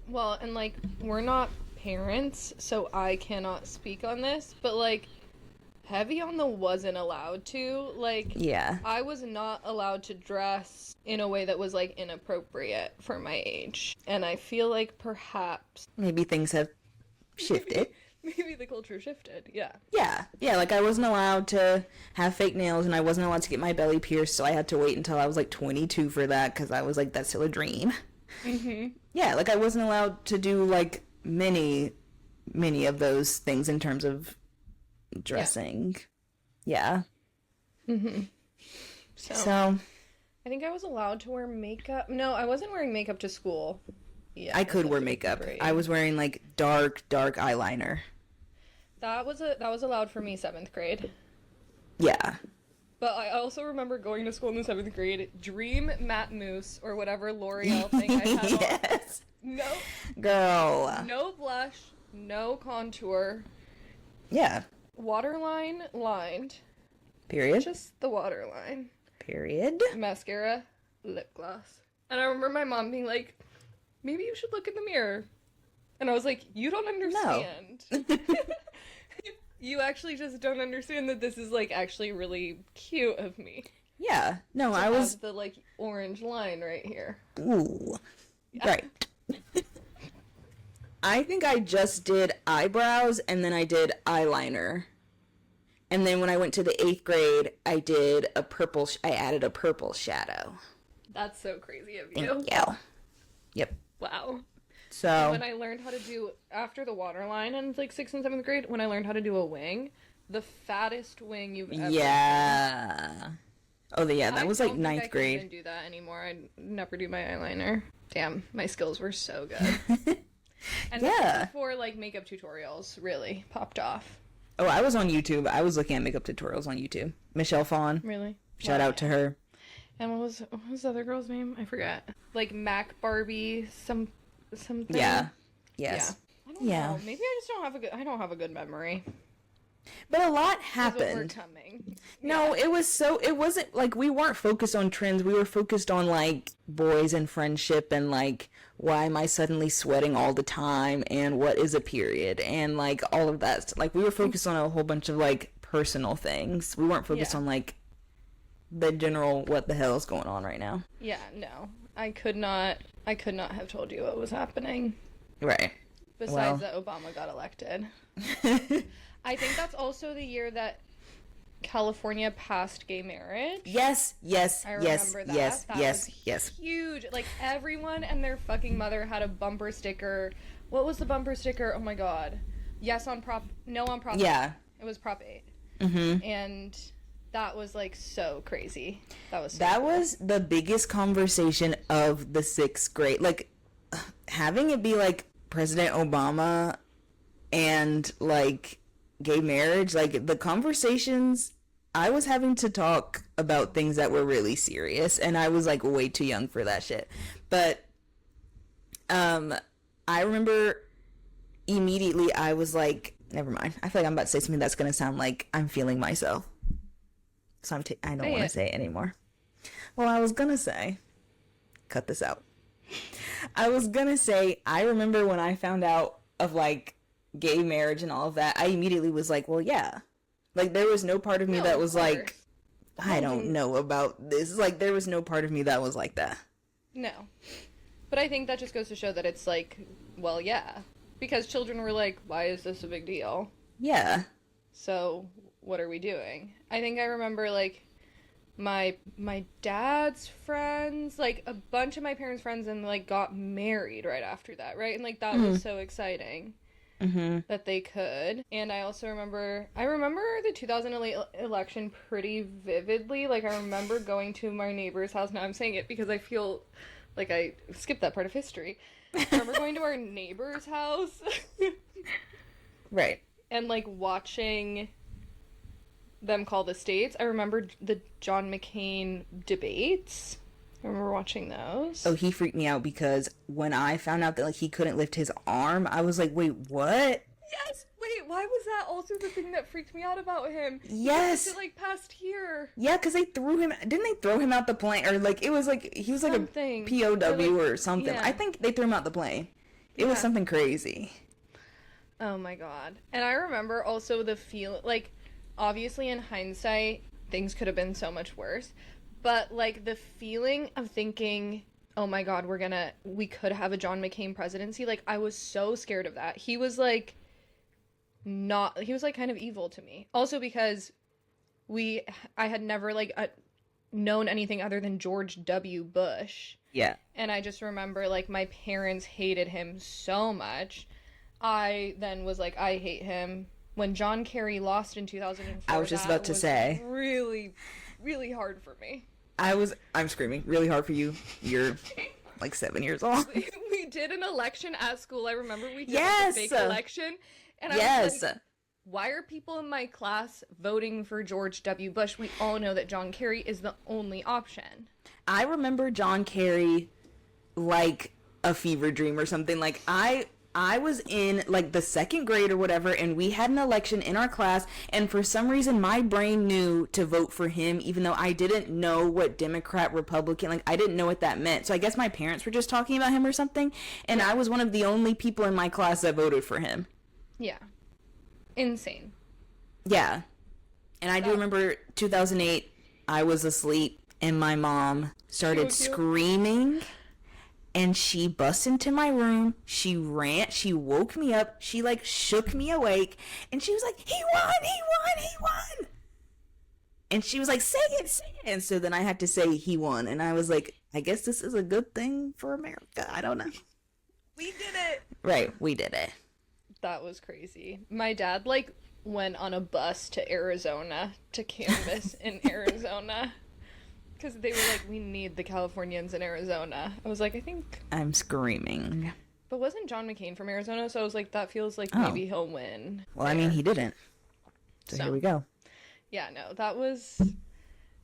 Well, and, like, we're not parents, so I cannot speak on this. But, like, heavy on the wasn't allowed to. Like, yeah. I was not allowed to dress in a way that was, like, inappropriate for my age. And I feel like perhaps... maybe things have shifted. Maybe the culture shifted, yeah. Yeah, like I wasn't allowed to have fake nails and I wasn't allowed to get my belly pierced, so I had to wait until I was like 22 for that because I was like, that's still a dream. Yeah, like I wasn't allowed to do like many of those things in terms of dressing. Yeah. So I think I was allowed to wear makeup. No, I wasn't wearing makeup to school. Yeah, I could wear makeup. I was wearing like dark eyeliner. That was allowed for me 7th grade. Yeah. But I also remember going to school in the 7th grade, Dream Matte Mousse or whatever L'Oreal thing I had yes. on. No. Girl. No blush, no contour. Yeah. Waterline lined. Period. Just the waterline. Period. Mascara, lip gloss. And I remember my mom being like, maybe you should look in the mirror. And I was like, you don't understand. No. You actually just don't understand that this is, like, actually really cute of me. Yeah. No, to I was... have the, like, orange line right here. Ooh. Yeah. Right. I think I just did eyebrows and then I did eyeliner. And then when I went to the 8th grade, I did a purple... I added a purple shadow. That's so crazy of you. Yeah. Yep. Wow. So and when I learned how to do, after the waterline in like 6th and 7th grade, when I learned how to do a wing, the fattest wing you've ever seen. Oh, yeah, that was like 9th grade. I couldn't do that anymore. I never do my eyeliner. Damn, my skills were so good. And yeah. Before like makeup tutorials really popped off. Oh, I was on YouTube. I was looking at makeup tutorials on YouTube. Michelle Fawn. Really? Shout out to her. And what was the other girl's name? I forget. Like Mac Barbie, something. Yeah. Yes. Yeah. I don't know. Maybe I just don't have a good memory. But a lot happened. We're coming. No, it wasn't like we weren't focused on trends. We were focused on like boys and friendship and like why am I suddenly sweating all the time and what is a period and like all of that. Like we were focused on a whole bunch of like personal things. We weren't focused on like the general what the hell is going on right now. Yeah, no. I could not have told you what was happening. Right. Besides that Obama got elected. I think that's also the year that California passed gay marriage. Yes. I remember that. That was huge. Like everyone and their fucking mother had a bumper sticker. What was the bumper sticker? Oh my god. Yes on Prop. No on Prop. Yeah. 8. It was Prop 8. Mm-hmm. And that was like so crazy. That cool. Was the biggest conversation of the 6th grade. Like having it be like President Obama and like gay marriage, like the conversations, I was having to talk about things that were really serious and I was like way too young for that shit. But I remember immediately I was like, never mind. I feel like I'm about to say something that's going to sound like I'm feeling myself. So I don't want to say it anymore. Well, I was going to say, cut this out. I was going to say, I remember when I found out of like gay marriage and all of that, I immediately was like, well, yeah. Like there was no part of me that was like, I don't know about this. Like there was no part of me that was like that. No. But I think that just goes to show that it's like, well, yeah. Because children were like, why is this a big deal? Yeah. So what are we doing? I think I remember like my dad's friends, like a bunch of my parents' friends and like got married right after that, right? And like that was so exciting. that they could. And I also remember the 2008 election pretty vividly. Like, I remember going to my neighbor's house. Now I'm saying it because I feel like I skipped that part of history. I remember going to our neighbor's house. Right. And, like, watching them call the states. I remember the John McCain debates. I remember watching those. Oh, he freaked me out because when I found out that, like, he couldn't lift his arm, I was like, wait, what? Yes! Wait, why was that also the thing that freaked me out about him? Yes! It, like, passed here. Yeah, because they threw him... Didn't they throw him out the plane? Or, like, it was like... He was like something. A POW or something. Yeah. I think they threw him out the plane. It was something crazy. Oh, my God. And I remember also the feel... Like, obviously, in hindsight, things could have been so much worse. But, like, the feeling of thinking, oh my God, we could have a John McCain presidency. Like, I was so scared of that. He was, like, kind of evil to me. Also because I had never, like, known anything other than George W. Bush. Yeah. And I just remember, like, my parents hated him so much. I then was like, I hate him. When John Kerry lost in 2004, I was just about to say. Really, really hard for me. I'm screaming really hard for you. You're like 7 years old. We did an election at school. I remember we did yes! like a fake election. And I was like, why are people in my class voting for George W. Bush? We all know that John Kerry is the only option. I remember John Kerry like a fever dream or something. Like, I was in, like, the second grade or whatever, and we had an election in our class, and for some reason, my brain knew to vote for him, even though I didn't know what Democrat, Republican, like, I didn't know what that meant. So I guess my parents were just talking about him or something, and I was one of the only people in my class that voted for him. Yeah. Insane. Yeah. And I do remember 2008, I was asleep, and my mom started screaming. And she bust into my room, she woke me up, she, like, shook me awake, and she was like, he won! And she was like, say it! And so then I had to say he won, and I was like, I guess this is a good thing for America, I don't know. We did it! Right, we did it. That was crazy. My dad, like, went on a bus to Arizona to canvass in Arizona. Because they were like, we need the Californians in Arizona. I was like, I think... I'm screaming. But wasn't John McCain from Arizona? So I was like, that feels like maybe he'll win. Well, I mean, he didn't. So here we go. Yeah, no, that was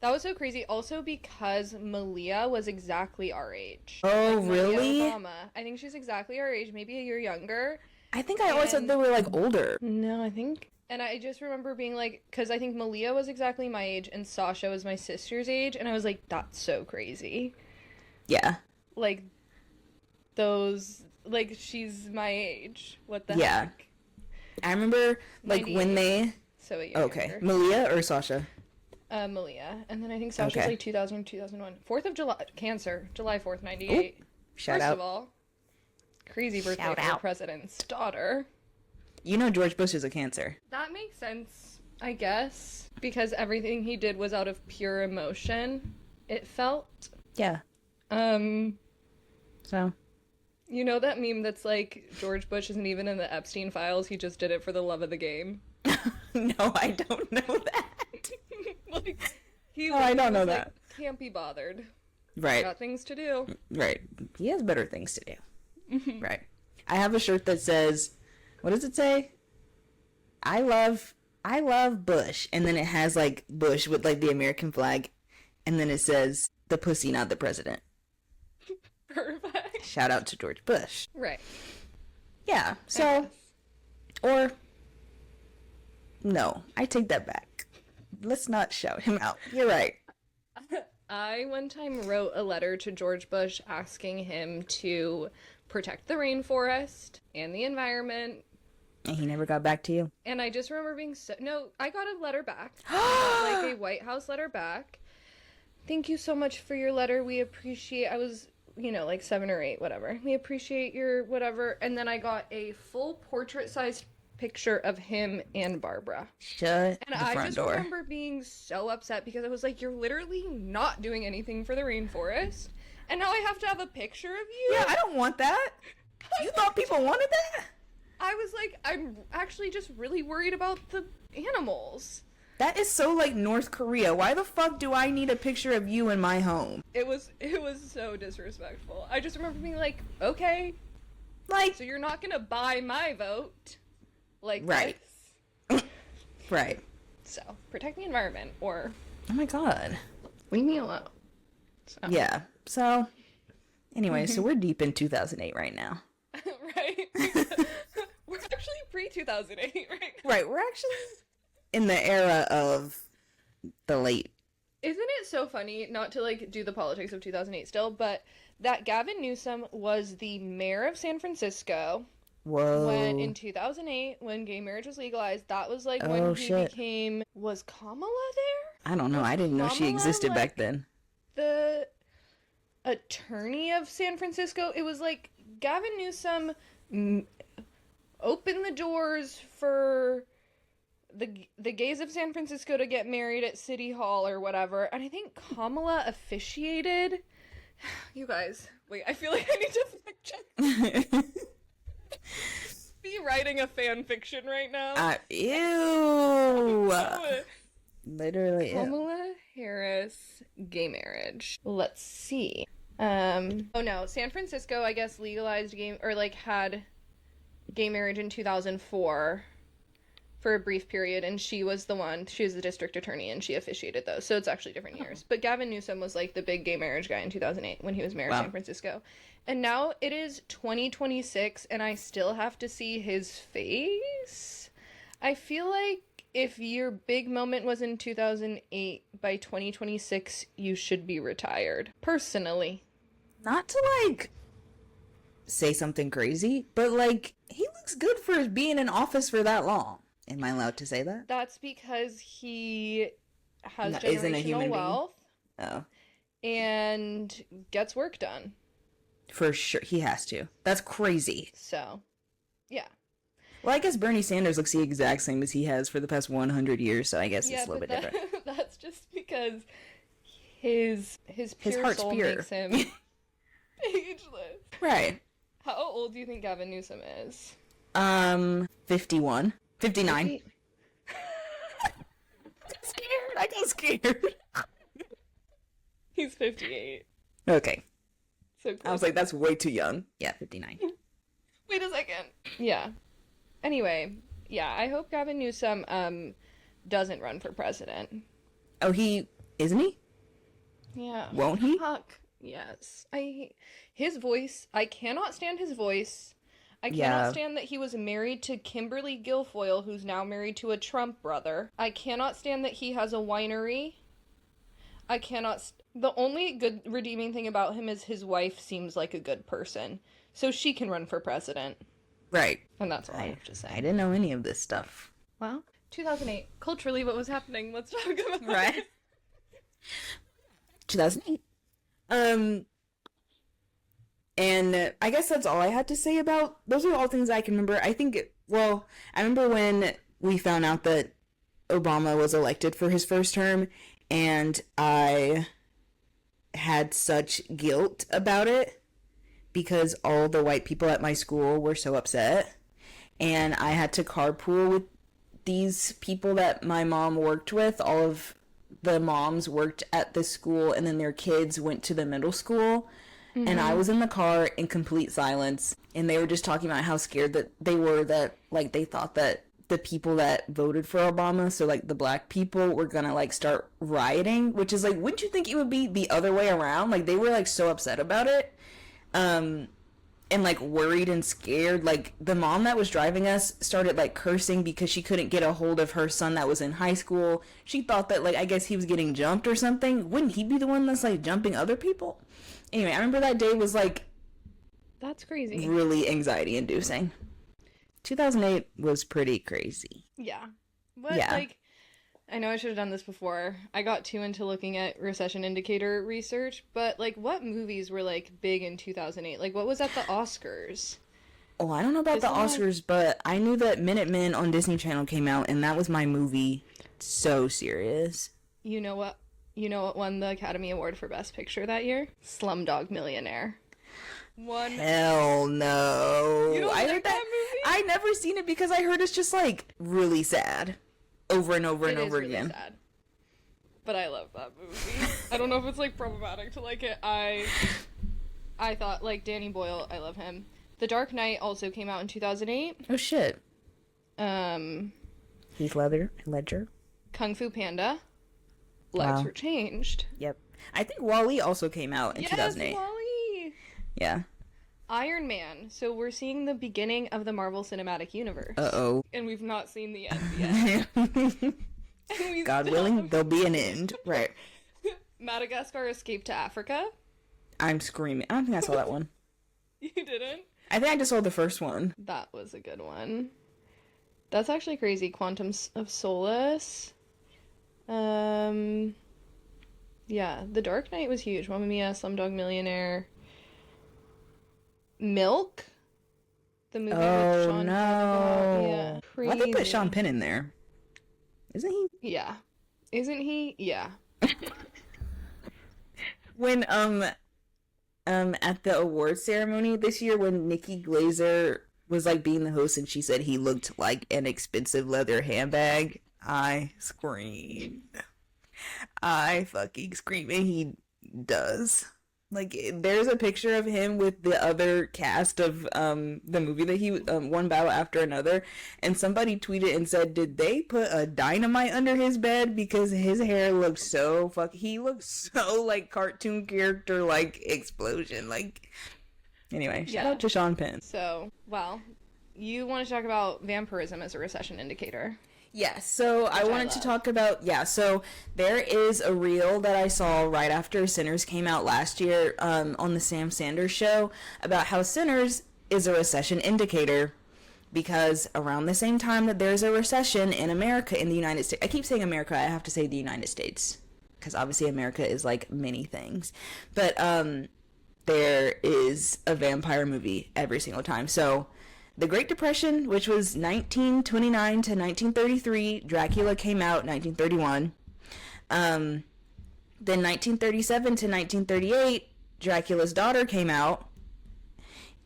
so crazy. Also because Malia was exactly our age. Oh, like, really? Malia Obama. I think she's exactly our age, maybe a year younger. I think I always thought they were, like, older. No, I think... And I just remember being like, because I think Malia was exactly my age and Sasha was my sister's age. And I was like, that's so crazy. Yeah. Like, those, like, she's my age. What the heck? I remember, like, when they... So a year Okay. younger. Malia or Sasha? Malia. And then I think Sasha's like 2000, 2001. 4th of July, Cancer. July 4th, 98. Ooh, shout First out. of all, crazy birthday Shout for out. the president's daughter. You know George Bush is a Cancer. That makes sense, I guess, because everything he did was out of pure emotion, it felt. Yeah. So. You know that meme that's like, George Bush isn't even in the Epstein files, he just did it for the love of the game? No, I don't know that. Like, I don't know was that. Like, can't be bothered. Right. Got things to do. Right. He has better things to do. Right. I have a shirt that says, what does it say? I love Bush. And then it has, like, Bush with, like, the American flag. And then it says, the pussy, not the president. Perfect. Shout out to George Bush. Right. Yeah. So, or, no, I take that back. Let's not shout him out. You're right. I one time wrote a letter to George Bush asking him to protect the rainforest and the environment. And he never got back to you? And I just remember being so... No, I got a letter back. Like a White House letter back. Thank you so much for your letter. We appreciate... I was, you know, like 7 or 8, whatever. We appreciate your whatever. And then I got a full portrait-sized picture of him and Barbara. Shut and the I front just door. remember being so upset because I was like, you're literally not doing anything for the rainforest. And now I have to have a picture of you? Yeah, I don't want that. You thought people wanted that? I was like, I'm actually just really worried about the animals. That is so like North Korea. Why the fuck do I need a picture of you in my home? It was so disrespectful. I just remember being like, okay, Like, so you're not gonna buy my vote, like right, this. right. So protect the environment, or Oh my god. leave me alone. So. Yeah. So, anyway, so we're deep in 2008 right now. Right. We're actually pre-2008, right? Right. We're actually in the era of the late. Isn't it so funny, not to like do the politics of 2008 still, but that Gavin Newsom was the mayor of San Francisco. Whoa. When in 2008, when gay marriage was legalized, that was like Oh, when he shit. became, was Kamala there? I don't know. I didn't know she Kamala, existed like, back then. The attorney of San Francisco. It was like Gavin Newsom opened the doors for the gays of San Francisco to get married at City Hall or whatever, and I think Kamala officiated. You guys, wait, I feel like I need to fact check. Be writing a fan fiction right now. Ew. Literally. Ew. Kamala Harris gay marriage. Let's see. Oh no, San Francisco, I guess, legalized had gay marriage in 2004 for a brief period, and she was the district attorney, and she officiated those, so it's actually different years. But Gavin Newsom was like the big gay marriage guy in 2008 when he was mayor of San Francisco. And now it is 2026, and I still have to see his face. I feel like if your big moment was in 2008, by 2026, you should be retired. Personally. Not to, like, say something crazy, but, like, he looks good for being in office for that long. Am I allowed to say that? That's because he has Isn't a generational human wealth. Oh. And gets work done. For sure. He has to. That's crazy. So, yeah. Well, I guess Bernie Sanders looks the exact same as he has for the past 100 years, so I guess it's a little bit different. That's just because his pure heart's soul pure. makes him ageless. Right. How old do you think Gavin Newsom is? 51. 59. Scared. I got scared. He's 58. Okay. So close. I was like, that's way too young. Yeah, 59. Wait a second. Yeah. Anyway, yeah, I hope Gavin Newsom doesn't run for president. Oh, isn't he? Yeah. Won't he? Fuck. Yes. His voice, I cannot stand his voice. I cannot Yeah. stand that he was married to Kimberly Guilfoyle, who's now married to a Trump brother. I cannot stand that he has a winery. The only good redeeming thing about him is his wife seems like a good person. So she can run for president. Right. And that's all I have to say. I didn't know any of this stuff. Well, 2008. Culturally, what was happening? Let's talk about Right. it. 2008. And I guess that's all I had to say about, those are all things I can remember. I remember when we found out that Obama was elected for his first term, and I had such guilt about it because all the white people at my school were so upset, and I had to carpool with these people that my mom worked with. All of the moms worked at this school, and then their kids went to the middle school. Mm-hmm. And I was in the car in complete silence, and they were just talking about how scared that they were, that like they thought that the people that voted for Obama, so like the black people, were gonna like start rioting, which is like, wouldn't you think it would be the other way around? Like they were like so upset about it, and like worried and scared. Like the mom that was driving us started like cursing because she couldn't get a hold of her son that was in high school. She thought that like, I guess he was getting jumped or something. Wouldn't he be the one that's like jumping other people? Anyway, I remember that day was like, that's crazy. Really anxiety inducing. 2008 was pretty crazy. Yeah. But Yeah. like, I know I should have done this before. I got too into looking at recession indicator research, but like what movies were like big in 2008? Like what was at the Oscars? Oh, I don't know about the Oscars, but I knew that Minutemen on Disney Channel came out, and that was my movie. So serious. You know what won the Academy Award for Best Picture that year? Slumdog Millionaire. Hell no. You don't I like heard that movie? I never seen it because I heard it's just like really sad over and over and over really again. Sad. But I love that movie. I don't know if it's like problematic to like it. I thought like Danny Boyle, I love him. The Dark Knight also came out in 2008. Oh shit. Heath Ledger. Kung Fu Panda. Lives Were Changed. Yep. I think WALL-E also came out in 2008. WALL-E. Yeah. Iron Man. So we're seeing the beginning of the Marvel Cinematic Universe. Uh-oh. And we've not seen the end yet. God willing, there'll be an end. Right. Madagascar Escape to Africa. I'm screaming. I don't think I saw that one. You didn't? I think I just saw the first one. That was a good one. That's actually crazy. Quantum of Solace. Yeah, The Dark Knight was huge. Mamma Mia, Slumdog Millionaire. Milk? The movie with Sean no. Penn. Yeah. Crazy. Why'd they put Sean Penn in there? Isn't he? Yeah. Isn't he? Yeah. When, at the awards ceremony this year when Nikki Glaser was, like, being the host and she said he looked like an expensive leather handbag, I screamed. I fucking screamed, and he does. Like, there's a picture of him with the other cast of the movie that he One Battle After Another, and somebody tweeted and said, did they put a dynamite under his bed? Because his hair looked so he looked so like cartoon character, like explosion. Like, anyway, shout out to Sean Penn. So, well, you want to talk about vampirism as a recession indicator. Yeah, so I wanted to talk about, so there is a reel that I saw right after Sinners came out last year on the Sam Sanders show about how Sinners is a recession indicator because around the same time that there's a recession in America, in the United States, I keep saying America, I have to say the United States, because obviously America is like many things, but there is a vampire movie every single time. So the Great Depression, which was 1929 to 1933, Dracula came out 1931. Then 1937 to 1938, Dracula's Daughter came out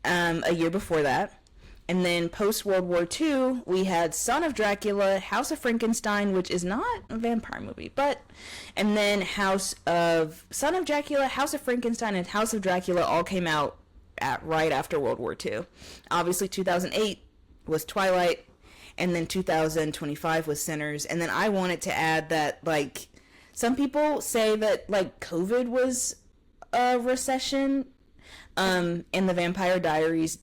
a year before that. And then post-World War II, we had Son of Dracula, House of Frankenstein, which is not a vampire movie, and then Son of Dracula, House of Frankenstein, and House of Dracula all came out right after World War II. Obviously 2008 was Twilight, and then 2025 was Sinners. And then I wanted to add that, like, some people say that, like, COVID was a recession, and the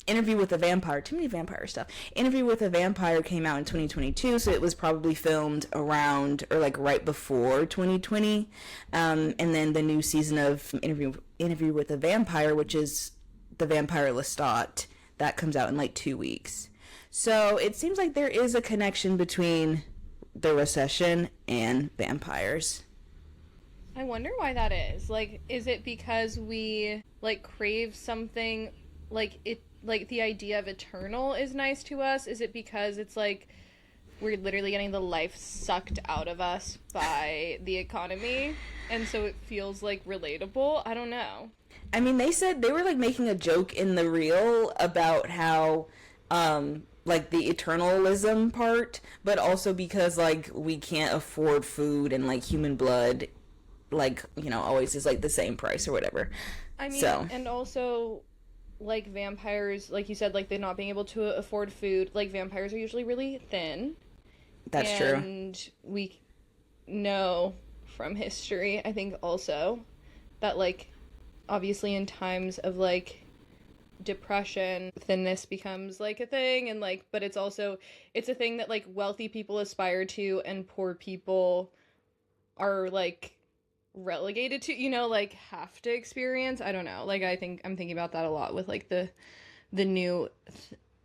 Interview with a Vampire, too many vampire stuff. Interview with a Vampire came out in 2022, so it was probably filmed around, or like right before 2020. And then the new season of Interview with a Vampire, which is The Vampire Lestat, that comes out in like 2 weeks. So it seems like there is a connection between the recession and vampires. I wonder why that is. Like, is it because we, like, crave something, like, the idea of eternal is nice to us? Is it because it's, like, we're literally getting the life sucked out of us by the economy, and so it feels, like, relatable? I don't know. I mean, they said, they were, like, making a joke in the reel about how, like, the eternalism part, but also because, like, we can't afford food and, like, human blood, like, you know, always is, like, the same price or whatever. I mean, so. And also, like, vampires, like you said, like, they're not being able to afford food. Like, vampires are usually really thin. That's true. And we know from history, I think, also, that, like, obviously in times of, like, depression, thinness becomes, like, a thing, and, like, but it's also, it's a thing that, like, wealthy people aspire to, and poor people are, like, relegated to, you know, like, have to experience. I don't know, like, I'm thinking about that a lot with, like, the new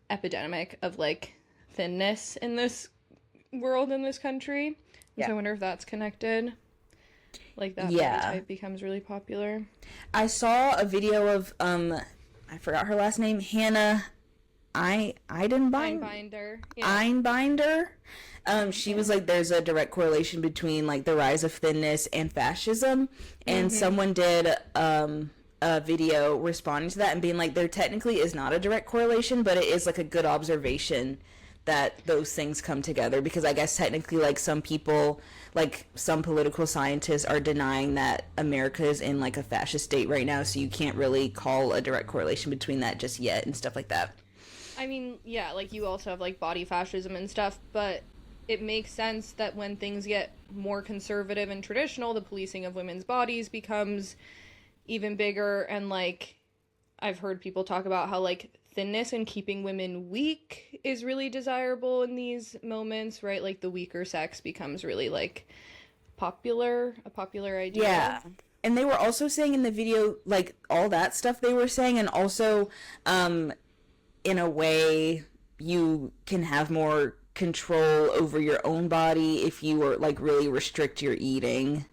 epidemic of, like, thinness in this world, in this country. Yeah. So I wonder if that's connected, like, that body type becomes really popular. I saw a video of I forgot her last name, Hannah Einbinder. Yeah. Einbinder. She was like, there's a direct correlation between like the rise of thinness and fascism, and someone did a video responding to that and being like, there technically is not a direct correlation, but it is like a good observation that those things come together, because I guess technically like some people, like some political scientists are denying that America is in like a fascist state right now, so you can't really call a direct correlation between that just yet and stuff like that. I mean, yeah, like you also have like body fascism and stuff, but it makes sense that when things get more conservative and traditional, the policing of women's bodies becomes even bigger. And like I've heard people talk about how like thinness and keeping women weak is really desirable in these moments, right? Like the weaker sex becomes really like a popular idea. Yeah. And they were also saying in the video, like all that stuff they were saying, and also in a way you can have more control over your own body if you were like really restrict your eating.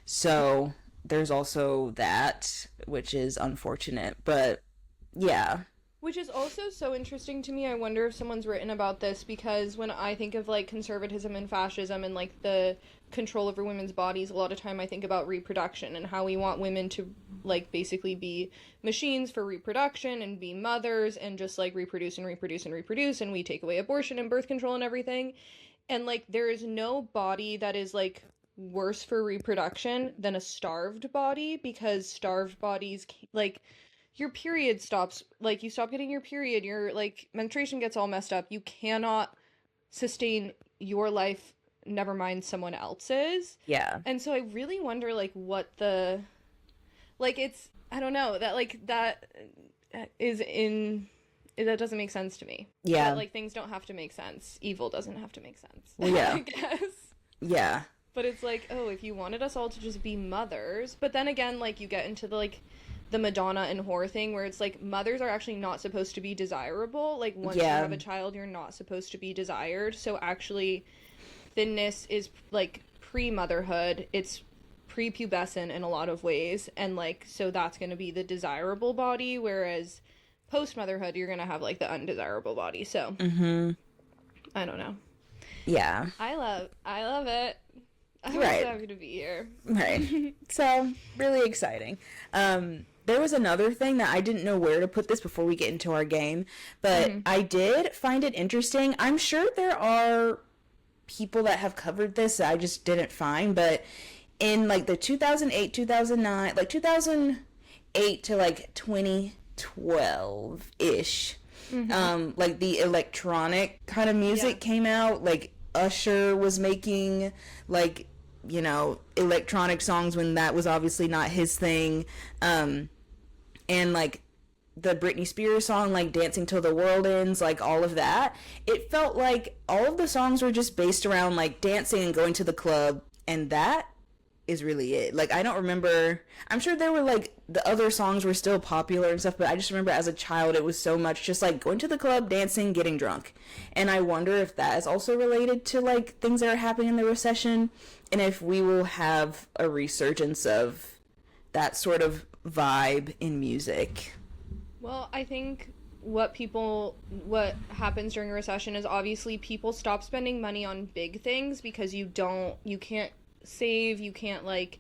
So there's also that, which is unfortunate, but yeah. Which is also so interesting to me. I wonder if someone's written about this, because when I think of like conservatism and fascism and like the control over women's bodies, a lot of time I think about reproduction and how we want women to like basically be machines for reproduction and be mothers and just like reproduce and reproduce and reproduce, and we take away abortion and birth control and everything. And like there is no body that is like worse for reproduction than a starved body, because starved bodies like your period stops, like you stop getting your period, your like menstruation gets all messed up, you cannot sustain your life, never mind someone else's. Yeah. And so I really wonder like what the like it's I don't know, that like that is in that doesn't make sense to me. Yeah. That, like things don't have to make sense. Evil doesn't have to make sense. Well, yeah. I guess. Yeah. But it's like, oh, if you wanted us all to just be mothers, but then again, like you get into the like the Madonna and whore thing where it's like mothers are actually not supposed to be desirable. Like once you have a child, you're not supposed to be desired. So actually thinness is like pre-motherhood. It's prepubescent in a lot of ways. And like, so that's going to be the desirable body. Whereas post-motherhood, you're going to have like the undesirable body. So I don't know. Yeah. I love it. I'm so happy to be here. Right. So, really exciting. There was another thing that I didn't know where to put this before we get into our game, but I did find it interesting. I'm sure there are people that have covered this that I just didn't find, but in like the 2008, 2009, like 2008 to like 2012-ish, like the electronic kind of music came out. Like Usher was making like, you know, electronic songs when that was obviously not his thing. And like the Britney Spears song, like Dancing Till the World Ends, like all of that, it felt like all of the songs were just based around like dancing and going to the club, and that is really it. Like I don't remember, I'm sure there were like the other songs were still popular and stuff, but I just remember as a child it was so much just like going to the club, dancing, getting drunk. And I wonder if that is also related to like things that are happening in the recession, and if we will have a resurgence of that sort of vibe in music. Well, I think what happens during a recession is obviously people stop spending money on big things because you can't save, you can't like,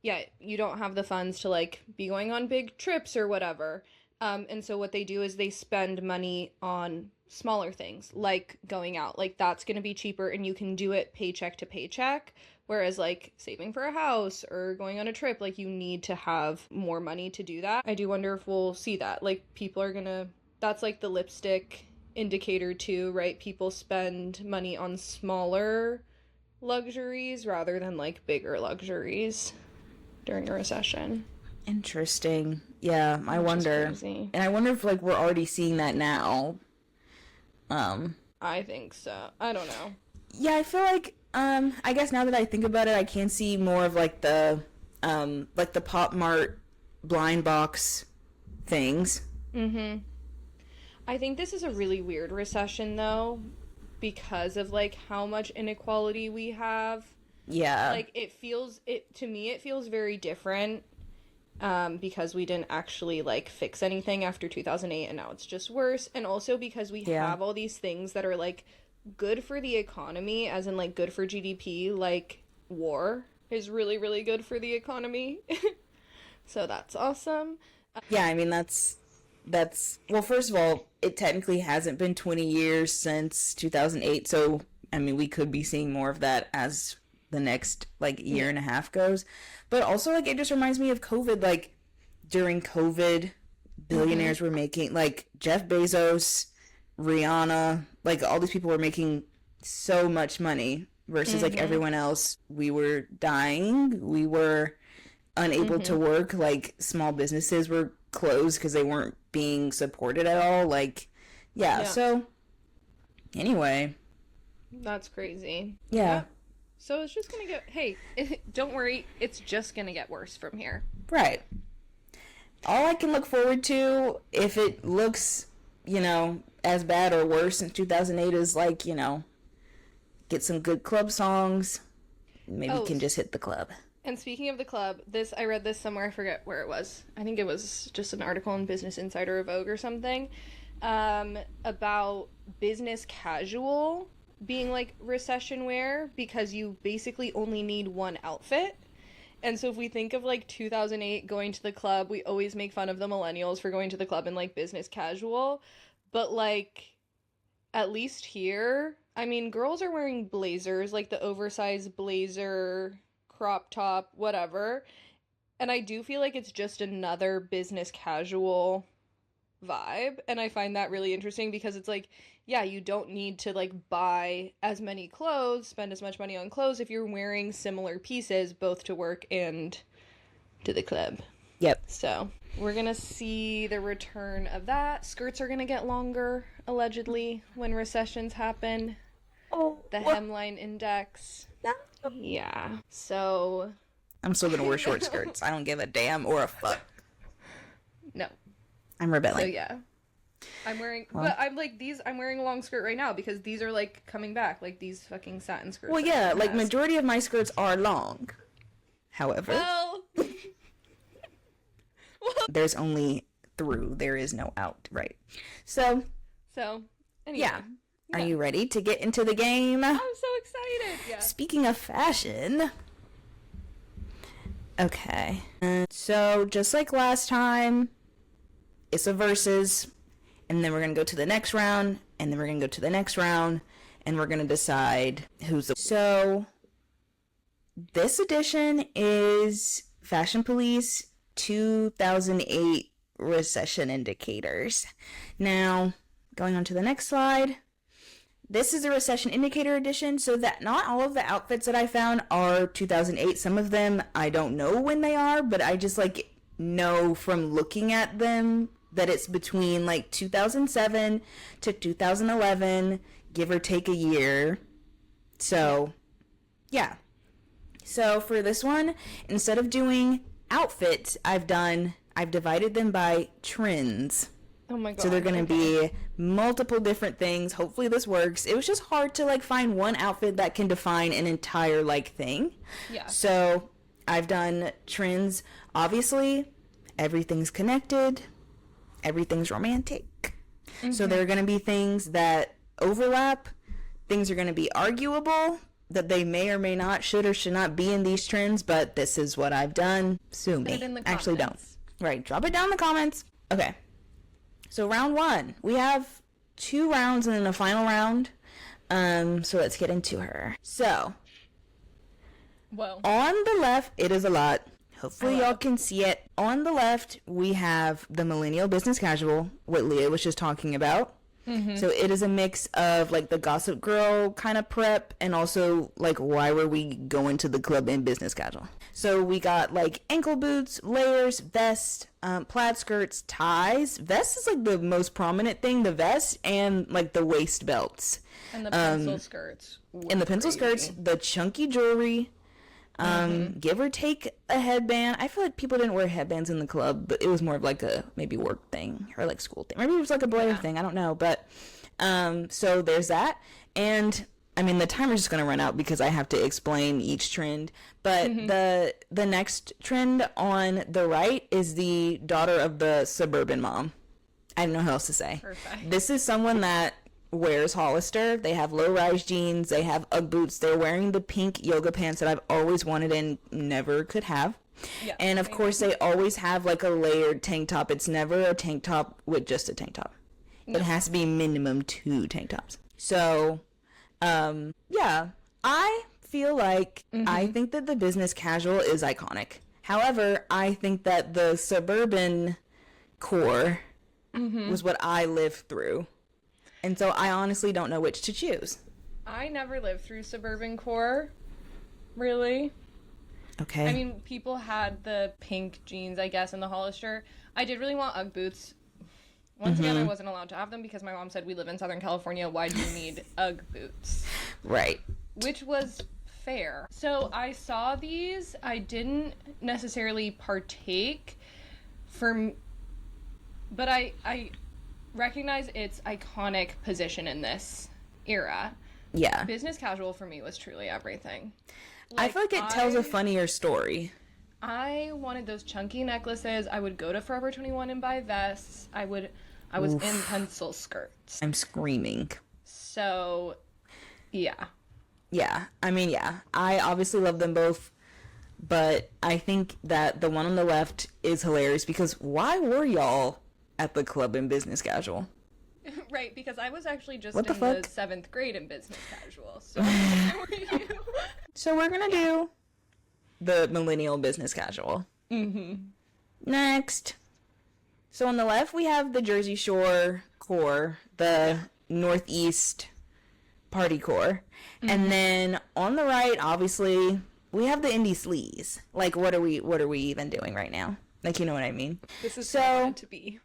you don't have the funds to like be going on big trips or whatever. And so what they do is they spend money on smaller things like going out. Like that's going to be cheaper and you can do it paycheck to paycheck. Whereas like saving for a house or going on a trip, like you need to have more money to do that. I do wonder if we'll see that. Like people are gonna, that's like the lipstick indicator too, right? People spend money on smaller luxuries rather than like bigger luxuries during a recession. Interesting. Yeah, I wonder. And I wonder if like we're already seeing that now. I think so. I don't know. Yeah, I feel like I guess now that I think about it, I can see more of like the Pop Mart blind box things. I think this is a really weird recession though, because of like how much inequality we have. Yeah. Like to me it feels very different because we didn't actually like fix anything after 2008 and now it's just worse. And also because we have all these things that are like good for the economy, as in like good for GDP, like war is really, really good for the economy. So that's awesome. Yeah, I mean, that's well, first of all, it technically hasn't been 20 years since 2008, so I mean, we could be seeing more of that as the next like year and a half goes. But also, like, it just reminds me of COVID. Like, during COVID, billionaires were making, like, Jeff Bezos, Rihanna, like, all these people were making so much money versus like everyone else. We were dying. We were unable to work. Like, small businesses were closed because they weren't being supported at all. Like, yeah. So anyway, that's crazy. Yeah. So it's just gonna get, hey, don't worry, it's just gonna get worse from here. Right. All I can look forward to, if it looks, you know, as bad or worse since 2008, is like, you know, get some good club songs. Maybe you can just hit the club. And speaking of the club, I read this somewhere, I forget where it was. I think it was just an article in Business Insider or Vogue or something, about business casual being like recession wear because you basically only need one outfit. And so if we think of like 2008 going to the club, we always make fun of the millennials for going to the club in like business casual. But like, at least here, I mean, girls are wearing blazers, like the oversized blazer, crop top, whatever. And I do feel like it's just another business casual vibe. And I find that really interesting because it's like, yeah, you don't need to like buy as many clothes, spend as much money on clothes if you're wearing similar pieces both to work and to the club. Yep. So we're gonna see the return of that. Skirts are gonna get longer, allegedly, when recessions happen. Oh, the hemline index. No. Yeah. So I'm still gonna wear short skirts. I don't give a damn or a fuck. No. I'm rebelling. So yeah. But I'm like I'm wearing a long skirt right now because these are like coming back, like these fucking satin skirts. Well, yeah, like majority of my skirts are long. However, well, there's only through, there is no out, right? So anyway. Yeah. Are you ready to get into the game? I'm so excited. Yeah. Speaking of fashion. Okay. So just like last time, it's a versus, and then we're going to go to the next round, and then we're going to go to the next round, and we're going to decide who's the... So this edition is Fashion Police 2008 Recession Indicators. Now, going on to the next slide. This is a recession indicator edition, so that not all of the outfits that I found are 2008. Some of them I don't know when they are, but I just like know from looking at them that it's between like 2007 to 2011, give or take a year. So, yeah. So for this one, instead of doing outfits, I've divided them by trends. Oh my god. So they're going to be multiple different things. Hopefully this works. It was just hard to like find one outfit that can define an entire like thing. Yeah. So I've done trends. Obviously, everything's connected. Everything's romantic. So there are going to be things that overlap. Things are going to be arguable that they may or may not, should or should not be in these trends, but this is what I've done. Sue me. Actually don't. Right. Drop it down in the comments. Okay. So round one, we have 2 rounds and then a final round. So let's get into her. So, well, on the left, it is a lot. Hopefully y'all can see it. On the left, we have the millennial business casual, what Leah was just talking about. So it is a mix of like the Gossip Girl kind of prep and also like why were we going to the club in business casual. So we got like ankle boots, layers, vest, plaid skirts, ties. Vest is like the most prominent thing, the vest and like the waist belts. And the pencil skirts. And the pencil skirts, the chunky jewelry, give or take a headband. I feel like people didn't wear headbands in the club, but it was more of like a maybe work thing or like school thing. Maybe it was like a boy thing. I don't know. But so there's that. And I mean, the timer's just going to run out because I have to explain each trend. But the next trend on the right is the daughter of the suburban mom. I don't know how else to say. Perfect. This is someone that wears Hollister. They have low-rise jeans. They have Ugg boots. They're wearing the pink yoga pants that I've always wanted and never could have. Yeah, and of course, they always have like a layered tank top. It's never a tank top with just a tank top. No. It has to be minimum 2 tank tops. So, yeah, I feel like I think that the business casual is iconic. However, I think that the suburban core was what I lived through. And so I honestly don't know which to choose. I never lived through suburban core, really. Okay. I mean, people had the pink jeans, I guess, and the Hollister. I did really want Ugg boots. Once again, I wasn't allowed to have them because my mom said we live in Southern California. Why do you need Ugg boots? Right. Which was fair. So I saw these. I didn't necessarily partake but I recognize its iconic position in this era. Yeah. Business casual for me was truly everything. I feel like it tells a funnier story. I wanted those chunky necklaces. I would go to Forever 21 and buy vests. I was in pencil skirts. I'm screaming. So, yeah. Yeah. I mean, yeah. I obviously love them both, but I think that the one on the left is hilarious because why were y'all at the club in business casual? Right, because I was actually just in the 7th grade in business casual. So, So we're going to do the millennial business casual. Next. So on the left, we have the Jersey Shore core, the Northeast party core. And then on the right, obviously, we have the indie sleaze. Like, what are we even doing right now? Like, you know what I mean? This is so, what I want to be.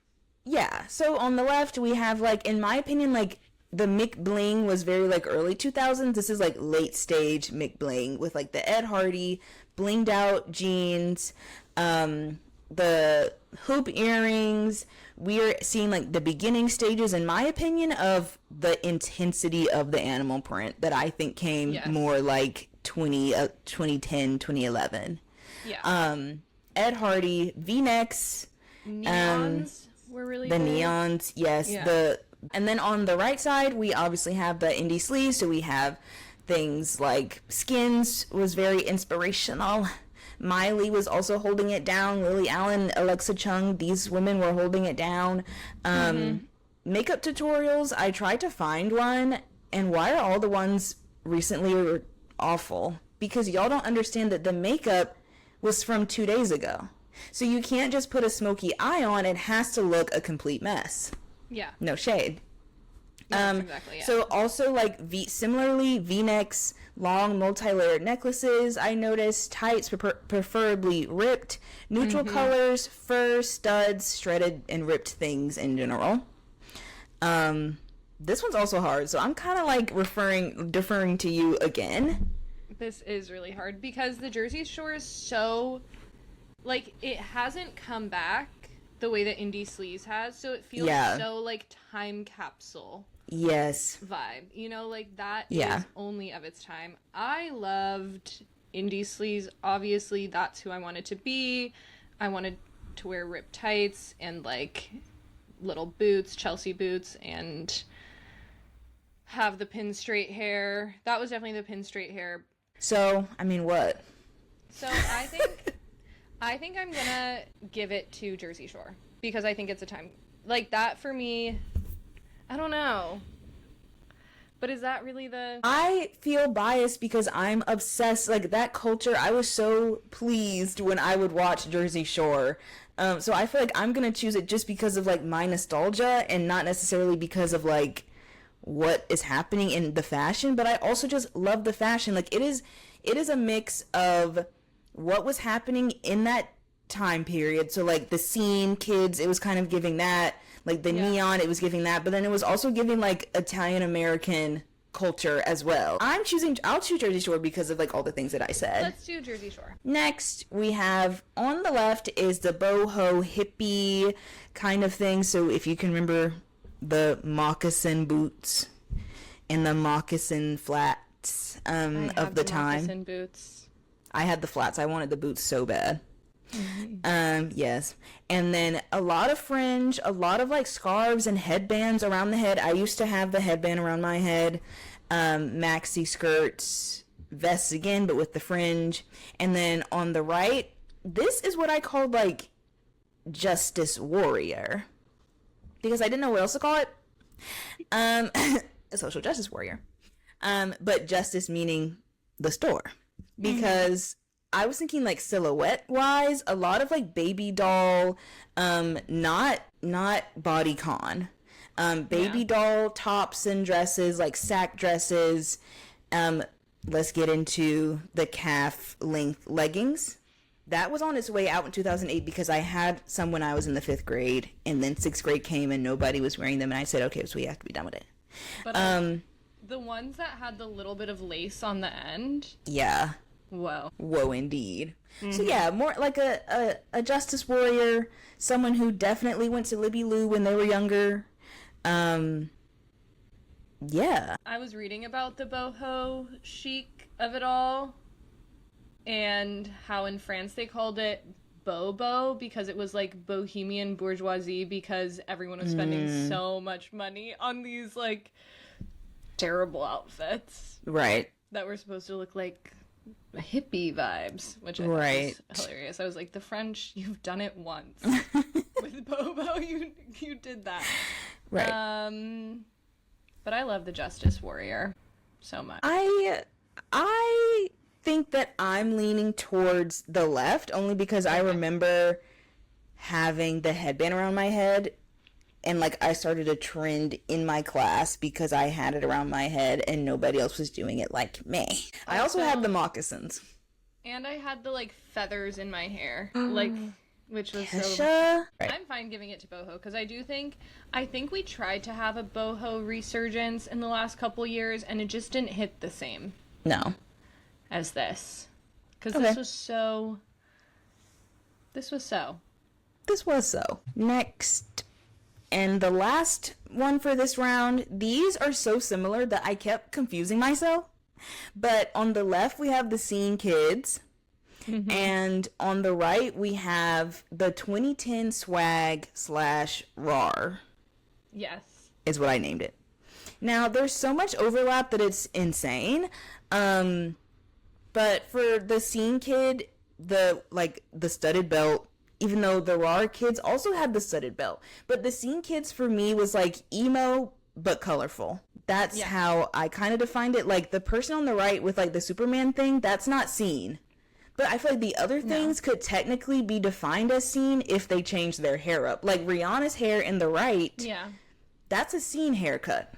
Yeah. So on the left, we have, like, in my opinion, like, the Mick Bling was very, like, early 2000s. This is, like, late stage Mick Bling with, like, the Ed Hardy blinged out jeans, the hoop earrings. We're seeing, like, the beginning stages, in my opinion, of the intensity of the animal print that I think came more, like, 2010, 2011. Yeah. Ed Hardy, V-necks. Neons were really the good. Neons, yes. Yeah. And then on the right side, we obviously have the indie sleeves. So we have things like Skins was very inspirational. Miley was also holding it down. Lily Allen, Alexa Chung, these women were holding it down. Makeup tutorials, I tried to find one. And why are all the ones recently awful? Because y'all don't understand that the makeup was from 2 days ago. So you can't just put a smoky eye on. It has to look a complete mess. Yeah. No shade. Exactly, yeah. So also like similarly V-necks, long multi-layered necklaces, I noticed, tights preferably ripped, neutral colors, fur, studs, shredded and ripped things in general. This one's also hard, so I'm kind of like deferring to you again. This is really hard because the Jersey Shore is so, like, it hasn't come back the way that indie sleaze has, so it feels so like time capsule vibe, you know, like that is only of its time. I loved indie sleaze. Obviously that's who I wanted to be. I wanted to wear ripped tights and like little boots, Chelsea boots, and have the pin straight hair. That was definitely the pin straight hair. So I mean, what? So I think I'm gonna give it to Jersey Shore because I think it's a time like that for me. I don't know, but is that really the? I feel biased because I'm obsessed. Like that culture, I was so pleased when I would watch Jersey Shore. So I feel like I'm gonna choose it just because of like my nostalgia and not necessarily because of like what is happening in the fashion. But I also just love the fashion. Like it is a mix of what was happening in that time period. So like the scene kids, it was kind of giving that, like the neon, it was giving that, but then it was also giving like Italian American culture as well. I'll choose Jersey Shore because of like all the things that I said. Let's do Jersey Shore. Next we have on the left is the boho hippie kind of thing. So if you can remember the moccasin boots and the moccasin flat of the time. Moccasin boots. I had the flats. I wanted the boots so bad. Yes. And then a lot of fringe, a lot of like scarves and headbands around the head. I used to have the headband around my head. Maxi skirts, vests again, but with the fringe. And then on the right, this is what I called like Justice Warrior, because I didn't know what else to call it. A social justice warrior. But justice meaning the store, because I was thinking like silhouette wise, a lot of like baby doll, not bodycon, baby doll tops and dresses, like sack dresses. Let's get into the calf length leggings. That was on its way out in 2008 because I had some when I was in the 5th grade, and then 6th grade came and nobody was wearing them, and I said, okay, so we have to be done with it. But the ones that had the little bit of lace on the end. Yeah. Whoa, indeed. So yeah, more like a justice warrior, someone who definitely went to Libby Lou when they were younger. Yeah. I was reading about the boho chic of it all, and how in France they called it bobo because it was like bohemian bourgeoisie, because everyone was spending so much money on these like terrible outfits. Right. That were supposed to look like hippie vibes, which I thought was hilarious. I was like, the French, you've done it once. With bobo, you did that. Right. But I love the Justice Warrior so much. I think that I'm leaning towards the left, only because I remember having the headband around my head, and like I started a trend in my class because I had it around my head and nobody else was doing it like me. I also had the moccasins. And I had the like feathers in my hair. Like, which was Kesha? so... Right. I'm fine giving it to boho, because I think we tried to have a boho resurgence in the last couple years, and it just didn't hit the same No. as this. Because Okay. this was so... This was so. Next, and the last one for this round, these are so similar that I kept confusing myself. But on the left, we have the Scene Kids. And on the right, we have the 2010 swag / RAR. Yes. Is what I named it. Now, there's so much overlap that it's insane. But for the Scene Kid, the studded belt, even though the RAR kids also had the studded belt. But the Scene Kids for me was like emo, but colorful. That's how I kind of defined it. Like the person on the right with like the Superman thing, that's not Scene. But I feel like the other things could technically be defined as Scene if they changed their hair up. Like Rihanna's hair in the right. Yeah. That's a Scene haircut,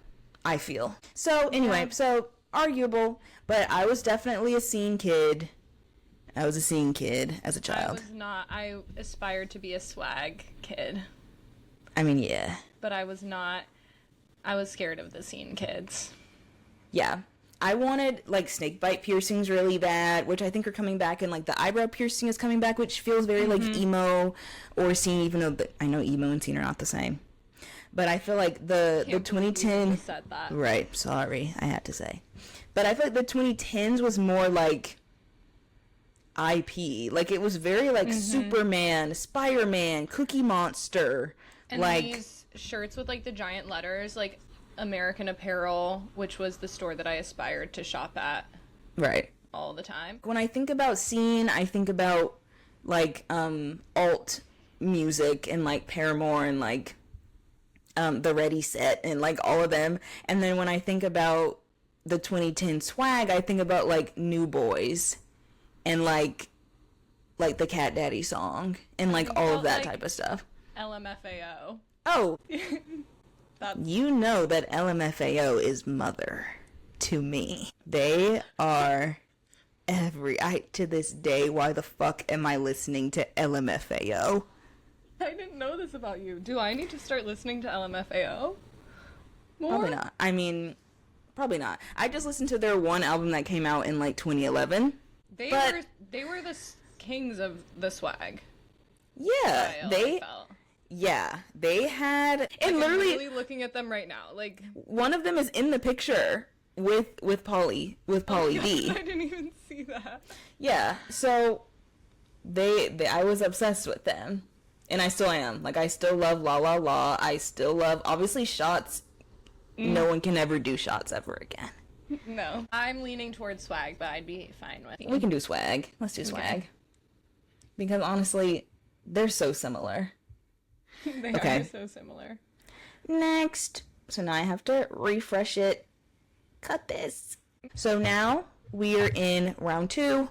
I feel. So anyway, so arguable, but I was definitely a Scene kid. I was a Scene kid as a child. I was not. I aspired to be a swag kid. I mean, yeah. But I was not. I was scared of the Scene kids. Yeah. I wanted, like, snake bite piercings really bad, which I think are coming back, and, like, the eyebrow piercing is coming back, which feels very, like, emo or Scene, even though I know emo and Scene are not the same. But I feel like the 2010... said that. Right, sorry, I had to say. But I feel like the 2010s was more, like, IP. Like, it was very, like, Superman, Spider-Man, Cookie Monster. And like these shirts with, like, the giant letters, like... American Apparel, which was the store that I aspired to shop at. Right. All the time. When I think about Scene, I think about, like, alt music and, like, Paramore and, like, the Ready Set and, like, all of them. And then when I think about the 2010 swag, I think about, like, New Boys and, like the Cat Daddy song and, like, all of that type of stuff. LMFAO. Oh! You know that LMFAO is mother to me. They are to this day, why the fuck am I listening to LMFAO? I didn't know this about you. Do I need to start listening to LMFAO more? Probably not. I mean, probably not. I just listened to their one album that came out in like 2011. They were the kings of the swag. Yeah, they had, and like, literally I'm really looking at them right now. Like, one of them is in the picture with Pauly D. I didn't even see that. Yeah, so they I was obsessed with them, and I still am. Like, I still love La La La. I still love, obviously, Shots. No one can ever do Shots ever again. No. I'm leaning towards Swag, but I'd be fine with it. We can do Swag. Let's do Swag. Okay. Because honestly, they're so similar. They are so similar. Next. So now I have to refresh it. Cut this. So now we are in round 2.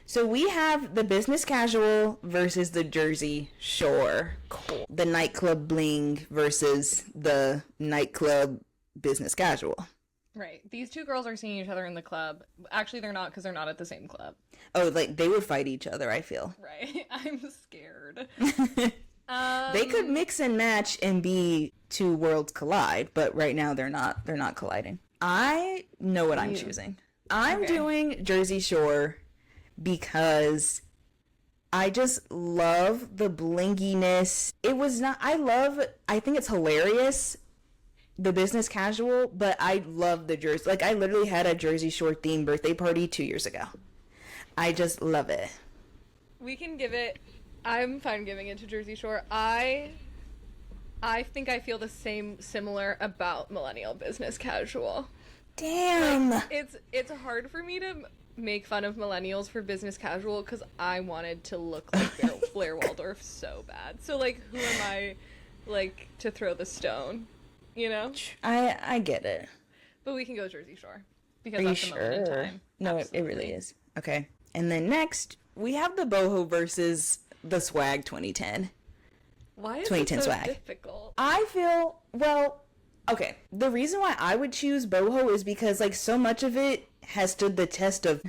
So we have the business casual versus the Jersey Shore. Cool. The nightclub bling versus the nightclub business casual. Right. These two girls are seeing each other in the club. Actually, they're not, because they're not at the same club. Oh, like, they would fight each other, I feel. Right. I'm scared. They could mix and match and be two worlds collide, but right now they're not colliding. I know what I'm choosing. I'm doing Jersey Shore because I just love the blinginess. I think it's hilarious, the business casual, but I love the Jersey. Like, I literally had a Jersey Shore themed birthday party 2 years ago. I just love it. We can give it, I'm fine giving it to Jersey Shore. I think I feel the similar about millennial business casual. Damn. Like, it's hard for me to make fun of millennials for business casual because I wanted to look like Blair Waldorf so bad. So, like, who am I, like, to throw the stone? You know? I get it. But we can go Jersey Shore. Because that's the moment in time. No, it really is. Okay. And then next, we have the boho versus the swag 2010. Why is 2010 it so swag. difficult? I feel, well, okay. The reason why I would choose boho is because, like, so much of it has stood the test of...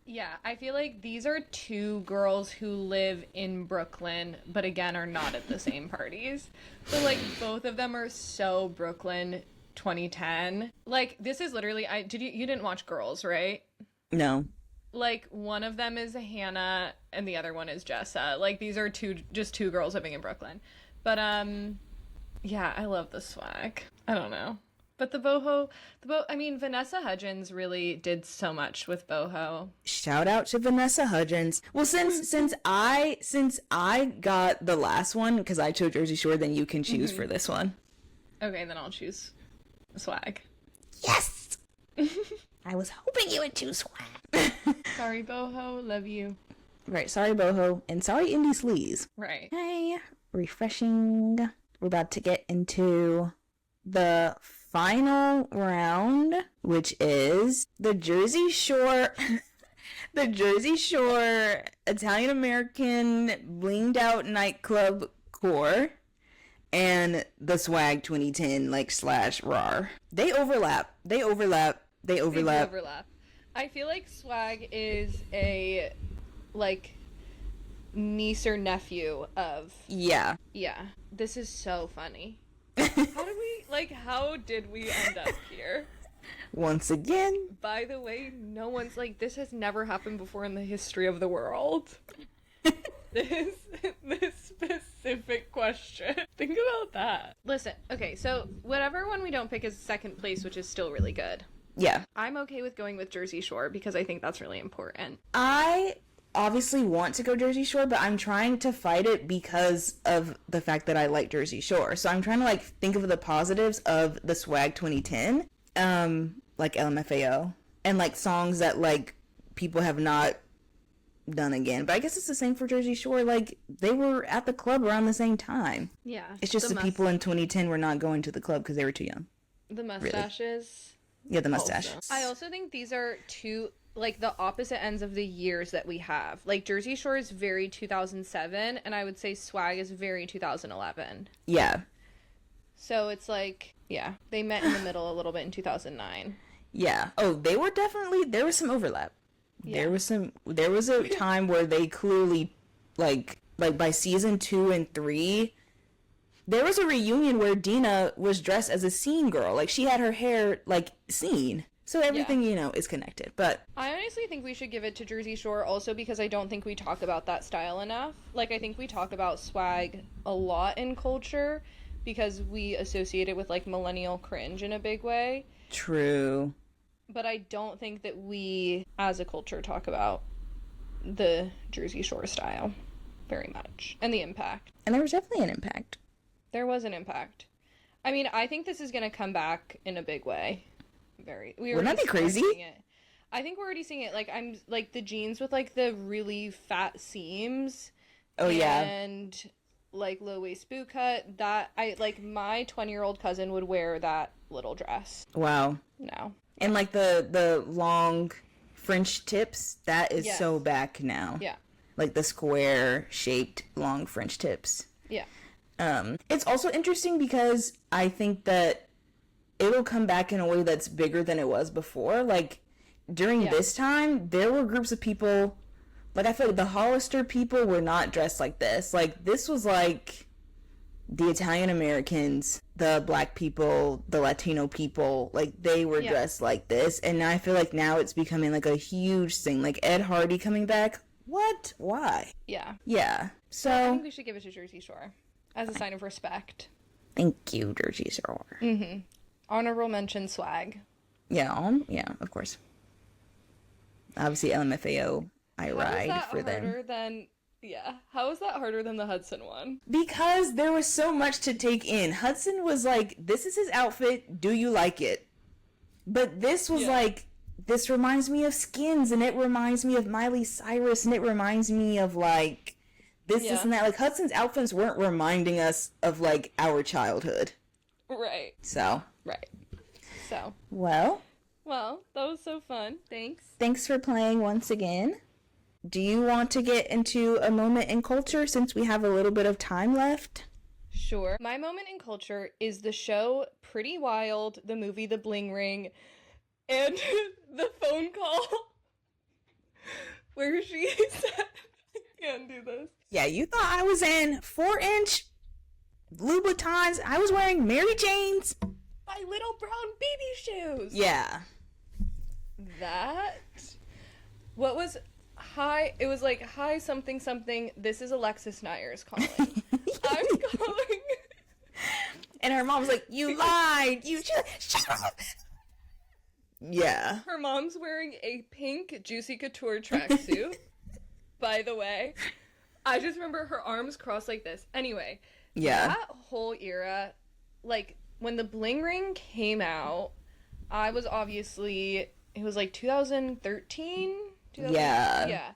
Yeah, I feel like these are two girls who live in Brooklyn, but again are not at the same parties. So, like, both of them are so Brooklyn 2010. Like, this is literally, you didn't watch Girls, right? No. Like, one of them is Hannah and the other one is Jessa. Like, these are just two girls living in Brooklyn. But, yeah, I love the swag. I don't know. But Vanessa Hudgens really did so much with boho. Shout out to Vanessa Hudgens. Well, since I got the last one, because I chose Jersey Shore, then you can choose for this one. Okay, then I'll choose swag. Yes! I was hoping you would choose swag. Sorry, boho. Love you. Right, sorry, boho. And sorry, indie sleaze. Right. Hey, refreshing. We're about to get into the final round, which is the Jersey Shore Italian American blinged out nightclub core and the swag 2010 / RAR. They overlap. They do overlap. I feel like swag is a, like, niece or nephew of... Yeah. Yeah. This is so funny. How did we end up here? Once again. By the way, no one's like, this has never happened before in the history of the world. This specific question. Think about that. Listen, okay, so whatever one we don't pick is second place, which is still really good. Yeah. I'm okay with going with Jersey Shore because I think that's really important. I obviously want to go Jersey Shore, but I'm trying to fight it because of the fact that I like Jersey Shore. So I'm trying to, like, think of the positives of the swag 2010, like LMFAO, and, like, songs that, like, people have not done again. But I guess it's the same for Jersey Shore. Like, they were at the club around the same time. Yeah. It's just the people in 2010 were not going to the club because they were too young. The mustaches. Really. Yeah, the mustache. I also think these are two, like, the opposite ends of the years that we have. Like, Jersey Shore is very 2007, and I would say swag is very 2011. Yeah. So it's like, yeah, they met in the middle a little bit in 2009. Yeah. Oh, they were definitely, there was some overlap. Yeah. There was a time where they clearly, like by season 2 and 3, there was a reunion where Dina was dressed as a scene girl. Like, she had her hair, like, scene. So everything, is connected. But I honestly think we should give it to Jersey Shore also because I don't think we talk about that style enough. Like, I think we talk about swag a lot in culture, because we associate it with like millennial cringe in a big way. True. But I don't think that we as a culture talk about the Jersey Shore style very much and the impact. And there was definitely an impact. There was an impact. I mean, I think this is going to come back in a big way. Wouldn't that be crazy? I think we're already seeing it. Like, I'm like the jeans with like the really fat seams. Oh yeah. And like low waist boot cut. That I like my 20-year-old cousin would wear that little dress. Wow. No. And like the long French tips, that is so back now. Yeah. Like the square shaped long French tips. Yeah. It's also interesting because I think that it'll come back in a way that's bigger than it was before. Like during this time, there were groups of people, like I feel like the Hollister people were not dressed like this. Like this was like the Italian Americans, the Black people, the Latino people, like they were dressed like this. And I feel like now it's becoming like a huge thing. Like Ed Hardy coming back. What? Why? Yeah. Yeah. So I think we should give it to Jersey Shore as a sign of respect. Thank you, Jersey Shore. Mm-hmm. Honorable mention swag. Yeah, of course. Obviously, LMFAO, I ride for them. How is that harder than the Hudson one? Because there was so much to take in. Hudson was like, this is his outfit, do you like it? But this was like, this reminds me of Skins, and it reminds me of Miley Cyrus, and it reminds me of like, this and that. Like, Hudson's outfits weren't reminding us of like our childhood. Right. So. Right. So. Well, that was so fun. Thanks. Thanks for playing once again. Do you want to get into a moment in culture since we have a little bit of time left? Sure. My moment in culture is the show Pretty Wild, the movie The Bling Ring, and the phone call where she said, I can't do this. Yeah, you thought I was in 4-inch Louboutins. I was wearing Mary Jane's. My little brown baby shoes. Yeah. That. What was hi? It was like, hi something something. This is Alexis Nyers calling. I'm calling. And her mom's like, you lied. Shut up. Yeah. Her mom's wearing a pink Juicy Couture tracksuit. By the way, I just remember her arms crossed like this. Anyway, that whole era, like when the Bling Ring came out, I was obviously, it was like 2013. Yeah.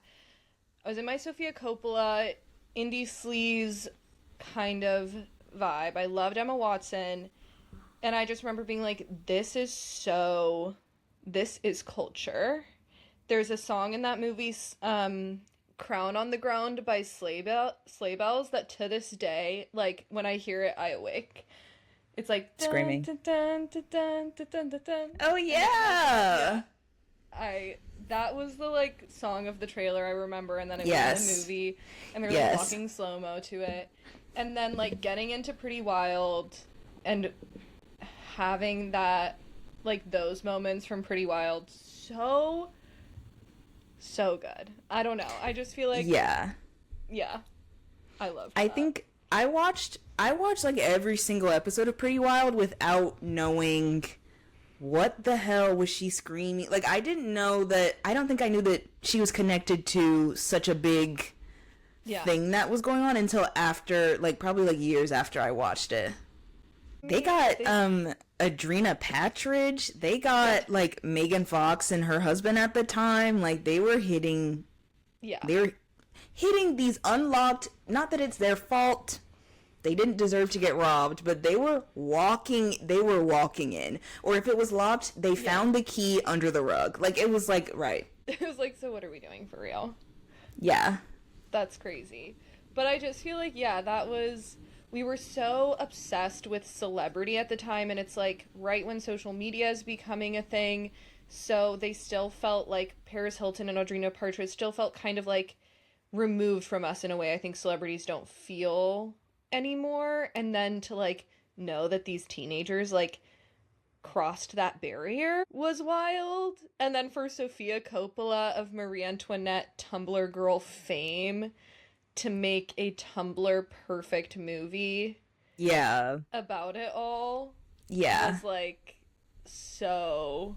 I was in my Sofia Coppola indie sleaze kind of vibe. I loved Emma Watson, and I just remember being like, this is culture. There's a song in that movie, Crown on the Ground by Sleigh Bells, that to this day, like when I hear it, I awake. It's like screaming. Dun, dun, dun, dun, dun, dun, dun, dun. Oh yeah. That was the like song of the trailer I remember, and then it was in the movie, and there was like walking slow-mo to it, and then like getting into Pretty Wild and having that, like those moments from Pretty Wild, so good. I don't know. I just feel like I love. I think I watched like every single episode of Pretty Wild without knowing what the hell was she screaming. Like I didn't know that. I don't think I knew that she was connected to such a big thing that was going on until after, like probably like years after I watched it. They got Adrena Patridge. They got like Megan Fox and her husband at the time. Like they were hitting these unlocked, not that it's their fault. They didn't deserve to get robbed, but they were walking in. Or if it was locked, they found the key under the rug. Like it was like, right. It was like, so what are we doing for real? Yeah. That's crazy. But I just feel like, we were so obsessed with celebrity at the time, and it's like right when social media is becoming a thing, so they still felt like Paris Hilton and Audrina Partridge still felt kind of like removed from us in a way I think celebrities don't feel anymore. And then to like know that these teenagers like crossed that barrier was wild. And then for Sofia Coppola of Marie Antoinette Tumblr girl fame to make a Tumblr perfect movie Yeah. about it all Yeah. was like so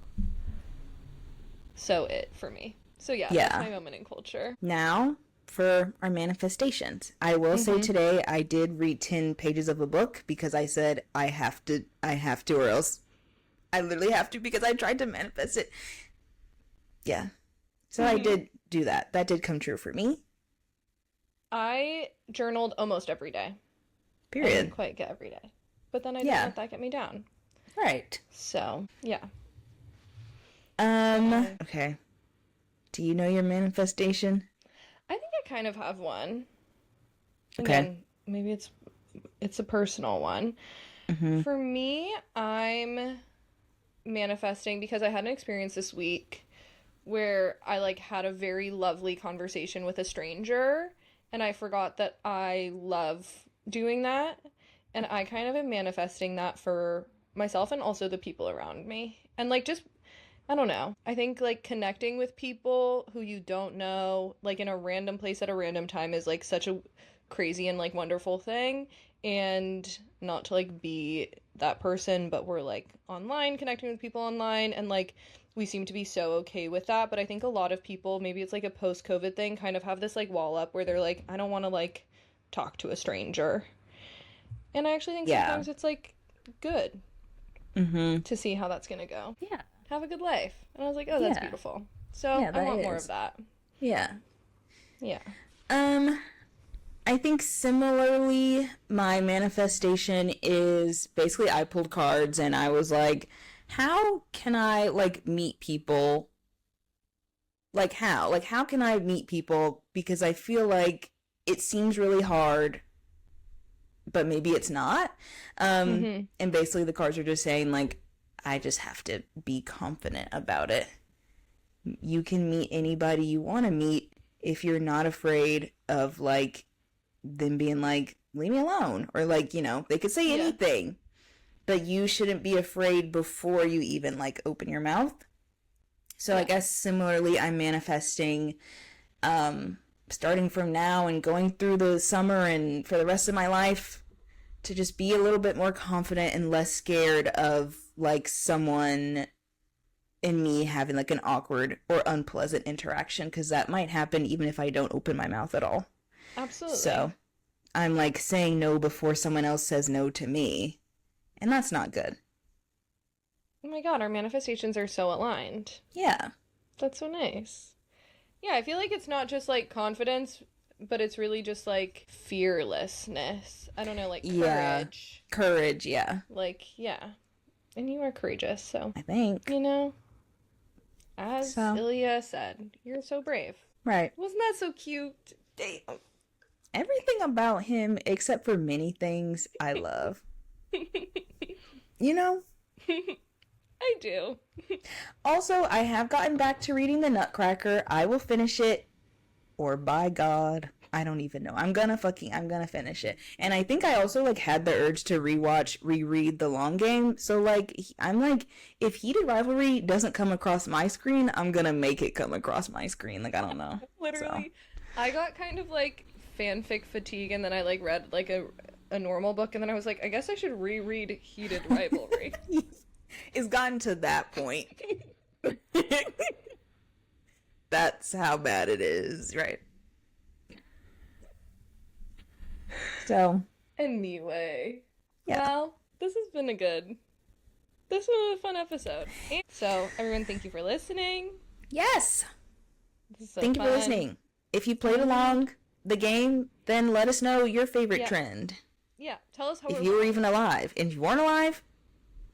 it for me. So yeah, that's Yeah. my moment in culture. Now for our manifestations. I will say today I did read 10 pages of a book because I said I have to, or else I literally have to because I tried to manifest it. Yeah. So I did do that. That did come true for me. I journaled almost every day. I Period. didn't quite get every day. But then I didn't Yeah. let that get me down. Right. So, yeah. Okay. Do you know your manifestation? I think I kind of have one. Okay. Again, maybe it's a personal one. For me, I'm manifesting because I had an experience this week where I like had a very lovely conversation with a stranger and I forgot that I love doing that, and I kind of am manifesting that for myself and also the people around me. And like just I don't know. I think like connecting with people who you don't know, like in a random place at a random time, is like such a crazy and like wonderful thing. And not to like be that person, but we're like online connecting with people online, and like we seem to be so okay with that. But I think a lot of people, maybe it's like a post-COVID thing, kind of have this like wall up where they're like, I don't want to like talk to a stranger. And I actually think sometimes it's like good to see how that's gonna go. Yeah. Have a good life. And I was like, oh, that's beautiful. So Yeah, I want more is. of that. Yeah. Yeah. I think similarly, my manifestation is basically I pulled cards and I was like, how can I like meet people? Like how? Like how can I meet people? Because I feel like it seems really hard, but maybe it's not. And basically the cards are just saying like, I just have to be confident about it. You can meet anybody you want to meet if you're not afraid of like them being like, leave me alone, or like, you know, they could say anything, but you shouldn't be afraid before you even like open your mouth. So I guess similarly, I'm manifesting starting from now and going through the summer and for the rest of my life to just be a little bit more confident and less scared of like someone and me having like an awkward or unpleasant interaction, because that might happen even if I don't open my mouth at all. Absolutely. So I'm like saying no before someone else says no to me, and that's not good. Oh my God, our manifestations are so aligned. Yeah. That's so nice. Yeah, I feel like it's not just like confidence, but it's really just like fearlessness. I don't know, like courage. Yeah. Courage, yeah. Like, yeah. And you are courageous, so. I think. You know, as Ilya said, you're so brave. Right. Wasn't that so cute? Damn. Everything about him, except for many things, I love. You know? I do. Also, I have gotten back to reading The Nutcracker. I will finish it. Or by God, I don't even know. I'm gonna finish it. And I think I also like had the urge to reread The Long Game. So like, I'm like, if Heated Rivalry doesn't come across my screen, I'm gonna make it come across my screen. Like, I don't know. Literally. So. I got kind of like fanfic fatigue, and then I like read like a normal book, and then I was like, I guess I should reread Heated Rivalry. It's gotten to that point. That's how bad it is, right? So, anyway, yeah. Well, this has been a fun episode. And so, everyone, thank you for listening. Yes. So thank fun. you for listening. If you played along the game, then let us know your favorite trend. Yeah, tell us how. If you were even alive, and if you weren't alive,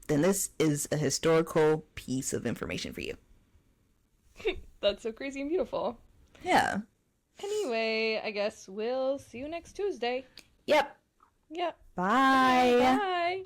then this is a historical piece of information for you. That's so crazy and beautiful. Yeah. Anyway, I guess we'll see you next Tuesday. Yep. Yep. Bye. Bye.